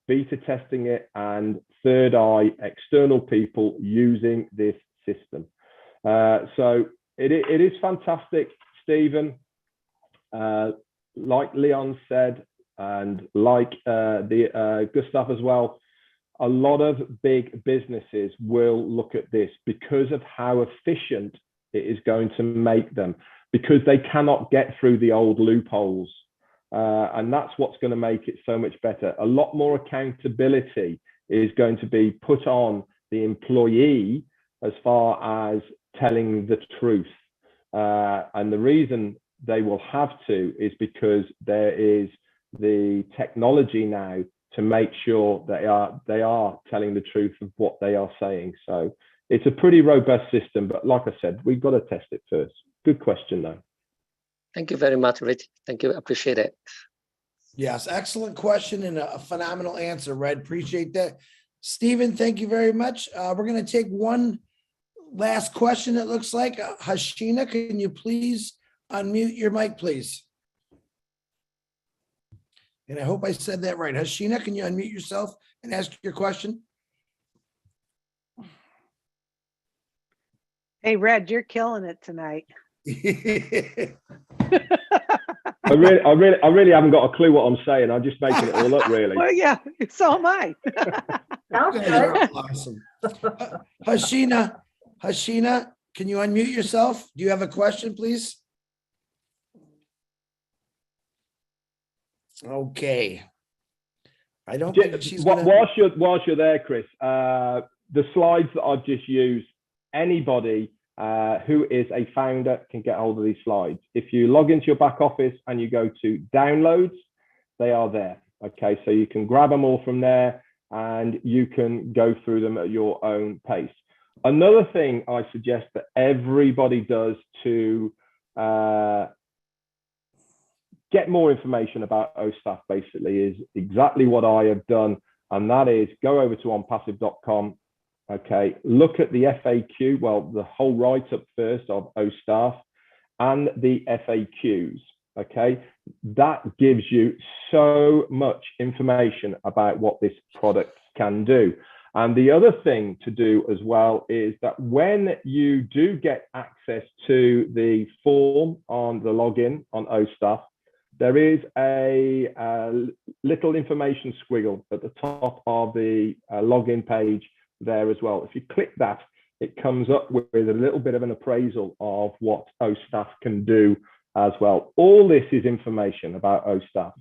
beta testing it and third eye external people using this system. So it is fantastic, Stephen. Like Leon said, and like Gustav as well, a lot of big businesses will look at this because of how efficient it is going to make them, because they cannot get through the old loopholes. And that's what's going to make it so much better. A lot more accountability is going to be put on the employee as far as telling the truth. And the reason they will have to is because there is the technology now to make sure they are telling the truth of what they are saying. So it's a pretty robust system, but like I said, we've got to test it first. Good question though. Thank you very much, Rich. Thank you. Appreciate it. Yes, excellent question and a phenomenal answer, Red. Appreciate that. Stephen, thank you very much. We're going to take one last question, it looks like. Hashina, can you please unmute your mic, please? And I hope I said that right. Hashina, can you unmute yourself and ask your question? Hey, Red, you're killing it tonight. I really haven't got a clue what I'm saying. I'm just making it all up, really. Well, yeah, so am I. Sounds good. Awesome. Hashina, can you unmute yourself? Do you have a question, please? Okay. I don't think she's gonna... Whilst you're there, Chris, the slides that I've just used, anybody who is a founder can get hold of these slides. If you log into your back office and you go to downloads, they are there. Okay, so you can grab them all from there and you can go through them at your own pace. Another thing I suggest that everybody does to get more information about OStaff basically is exactly what I have done. And that is go over to onpassive.com. Okay, look at the FAQ, well, the whole write-up first of OStaff and the FAQs. Okay, that gives you so much information about what this product can do. And the other thing to do as well is that when you do get access to the form on the login on OStaff, there is a little information squiggle at the top of the login page there as well. If you click that, it comes up with a little bit of an appraisal of what OStaff can do as well. All this is information about OStaff.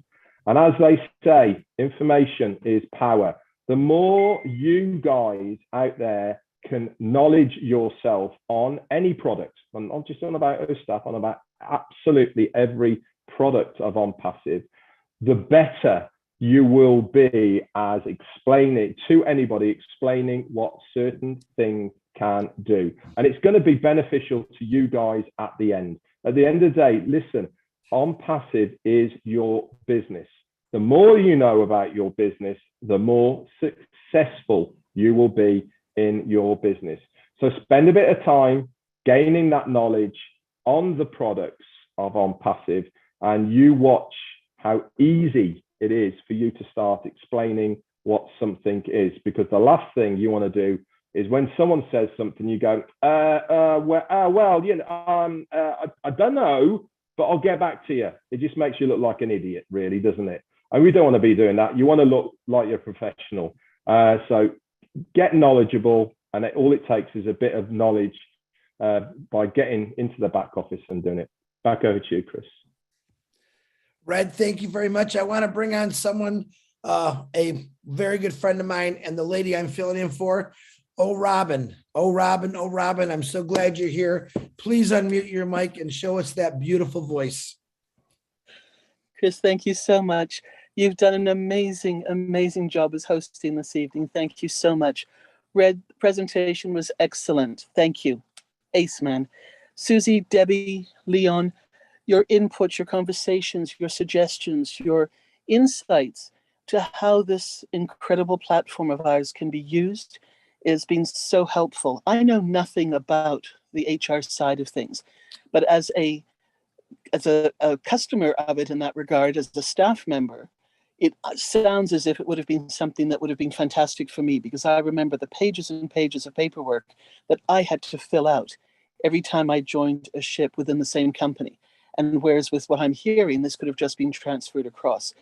And as they say, information is power. The more you guys out there can knowledge yourself on any product, and not just on about OStaff, on about absolutely every product of OnPassive, the better you will be as explaining to anybody, explaining what certain things can do. And it's going to be beneficial to you guys at the end. At the end of the day, listen, OnPassive is your business. The more you know about your business, the more successful you will be in your business. So spend a bit of time gaining that knowledge on the products of OnPassive, and you watch how easy it is for you to start explaining what something is. Because the last thing you want to do is when someone says something, you go, well, you know, I don't know, but I'll get back to you. It just makes you look like an idiot, really, doesn't it? And we don't want to be doing that. You want to look like you're a professional. So get knowledgeable, and all it takes is a bit of knowledge by getting into the back office and doing it. Back over to you, Chris. Red, thank you very much. I want to bring on someone, a very good friend of mine, and the lady I'm filling in for, Robin. Robin, I'm so glad you're here. Please unmute your mic and show us that beautiful voice. Chris, thank you so much. You've done an amazing, amazing job as hosting this evening. Thank you so much. Red, the presentation was excellent. Thank you. Ace man. Susie, Debbie, Leon, your input, your conversations, your suggestions, your insights to how this incredible platform of ours can be used has been so helpful. I know nothing about the HR side of things, but as a customer of it in that regard, as a staff member, it sounds as if it would have been something that would have been fantastic for me, because I remember the pages and pages of paperwork that I had to fill out every time I joined a ship within the same company. And whereas with what I'm hearing, this could have just been transferred across.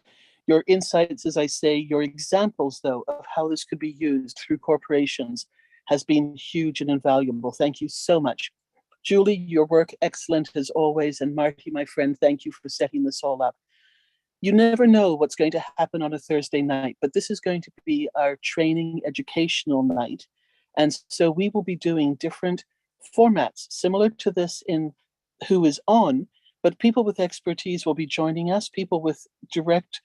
Your insights, as I say, your examples, though, of how this could be used through corporations has been huge and invaluable. Thank you so much. Julie, your work excellent as always. And Marty, my friend, thank you for setting this all up. You never know what's going to happen on a Thursday night, but this is going to be our training educational night. And so we will be doing different formats similar to this in Who is On, but people with expertise will be joining us, people with direct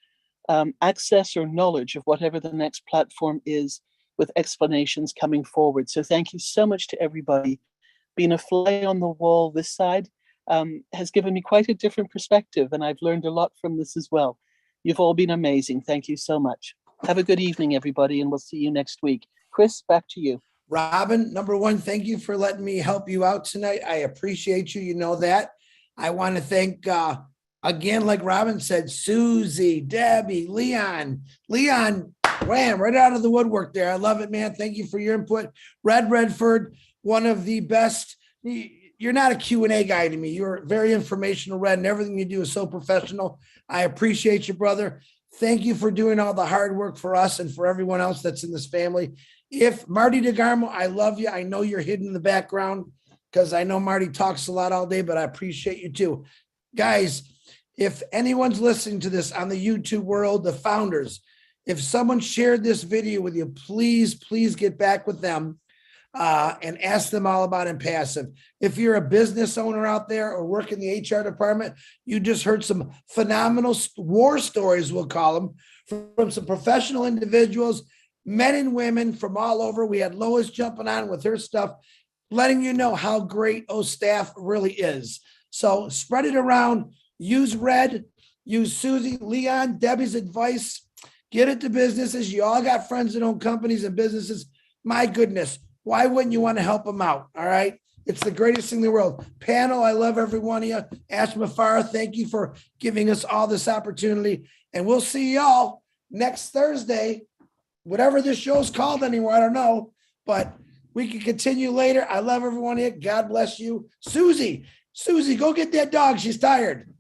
access or knowledge of whatever the next platform is, with explanations coming forward. So thank you so much to everybody. Being a fly on the wall this side has given me quite a different perspective, and I've learned a lot from this as well. You've all been amazing. Thank you so much. Have a good evening, everybody, and we'll see you next week. Chris, back to you. Robin, number one, thank you for letting me help you out tonight. I appreciate you. You know that. I want to thank, again, like Robin said, Susie, Debbie, Leon, wham, right out of the woodwork there. I love it, man. Thank you for your input. Redfern, one of the best. You're not a Q&A guy to me. You're very informational, Red, and everything you do is so professional. I appreciate you, brother. Thank you for doing all the hard work for us and for everyone else that's in this family. If Marty DeGarmo, I love you. I know you're hidden in the background because I know Marty talks a lot all day, but I appreciate you too. Guys, if anyone's listening to this on the YouTube world, the founders, if someone shared this video with you, please get back with them and ask them all about OnPassive. If you're a business owner out there or work in the HR department, you just heard some phenomenal war stories, we'll call them, from some professional individuals, men and women from all over. We had Lois jumping on with her stuff, letting you know how great OStaff really is. So spread it around. Use Red, use Susie, Leon, Debbie's advice. Get it to businesses. You all got friends that own companies and businesses. My goodness, why wouldn't you want to help them out? All right. It's the greatest thing in the world. Panel, I love every one of you. Ash Mafara, thank you for giving us all this opportunity. And we'll see y'all next Thursday, whatever this show's called anymore. I don't know, but we can continue later. I love everyone here. God bless you. Susie, go get that dog. She's tired.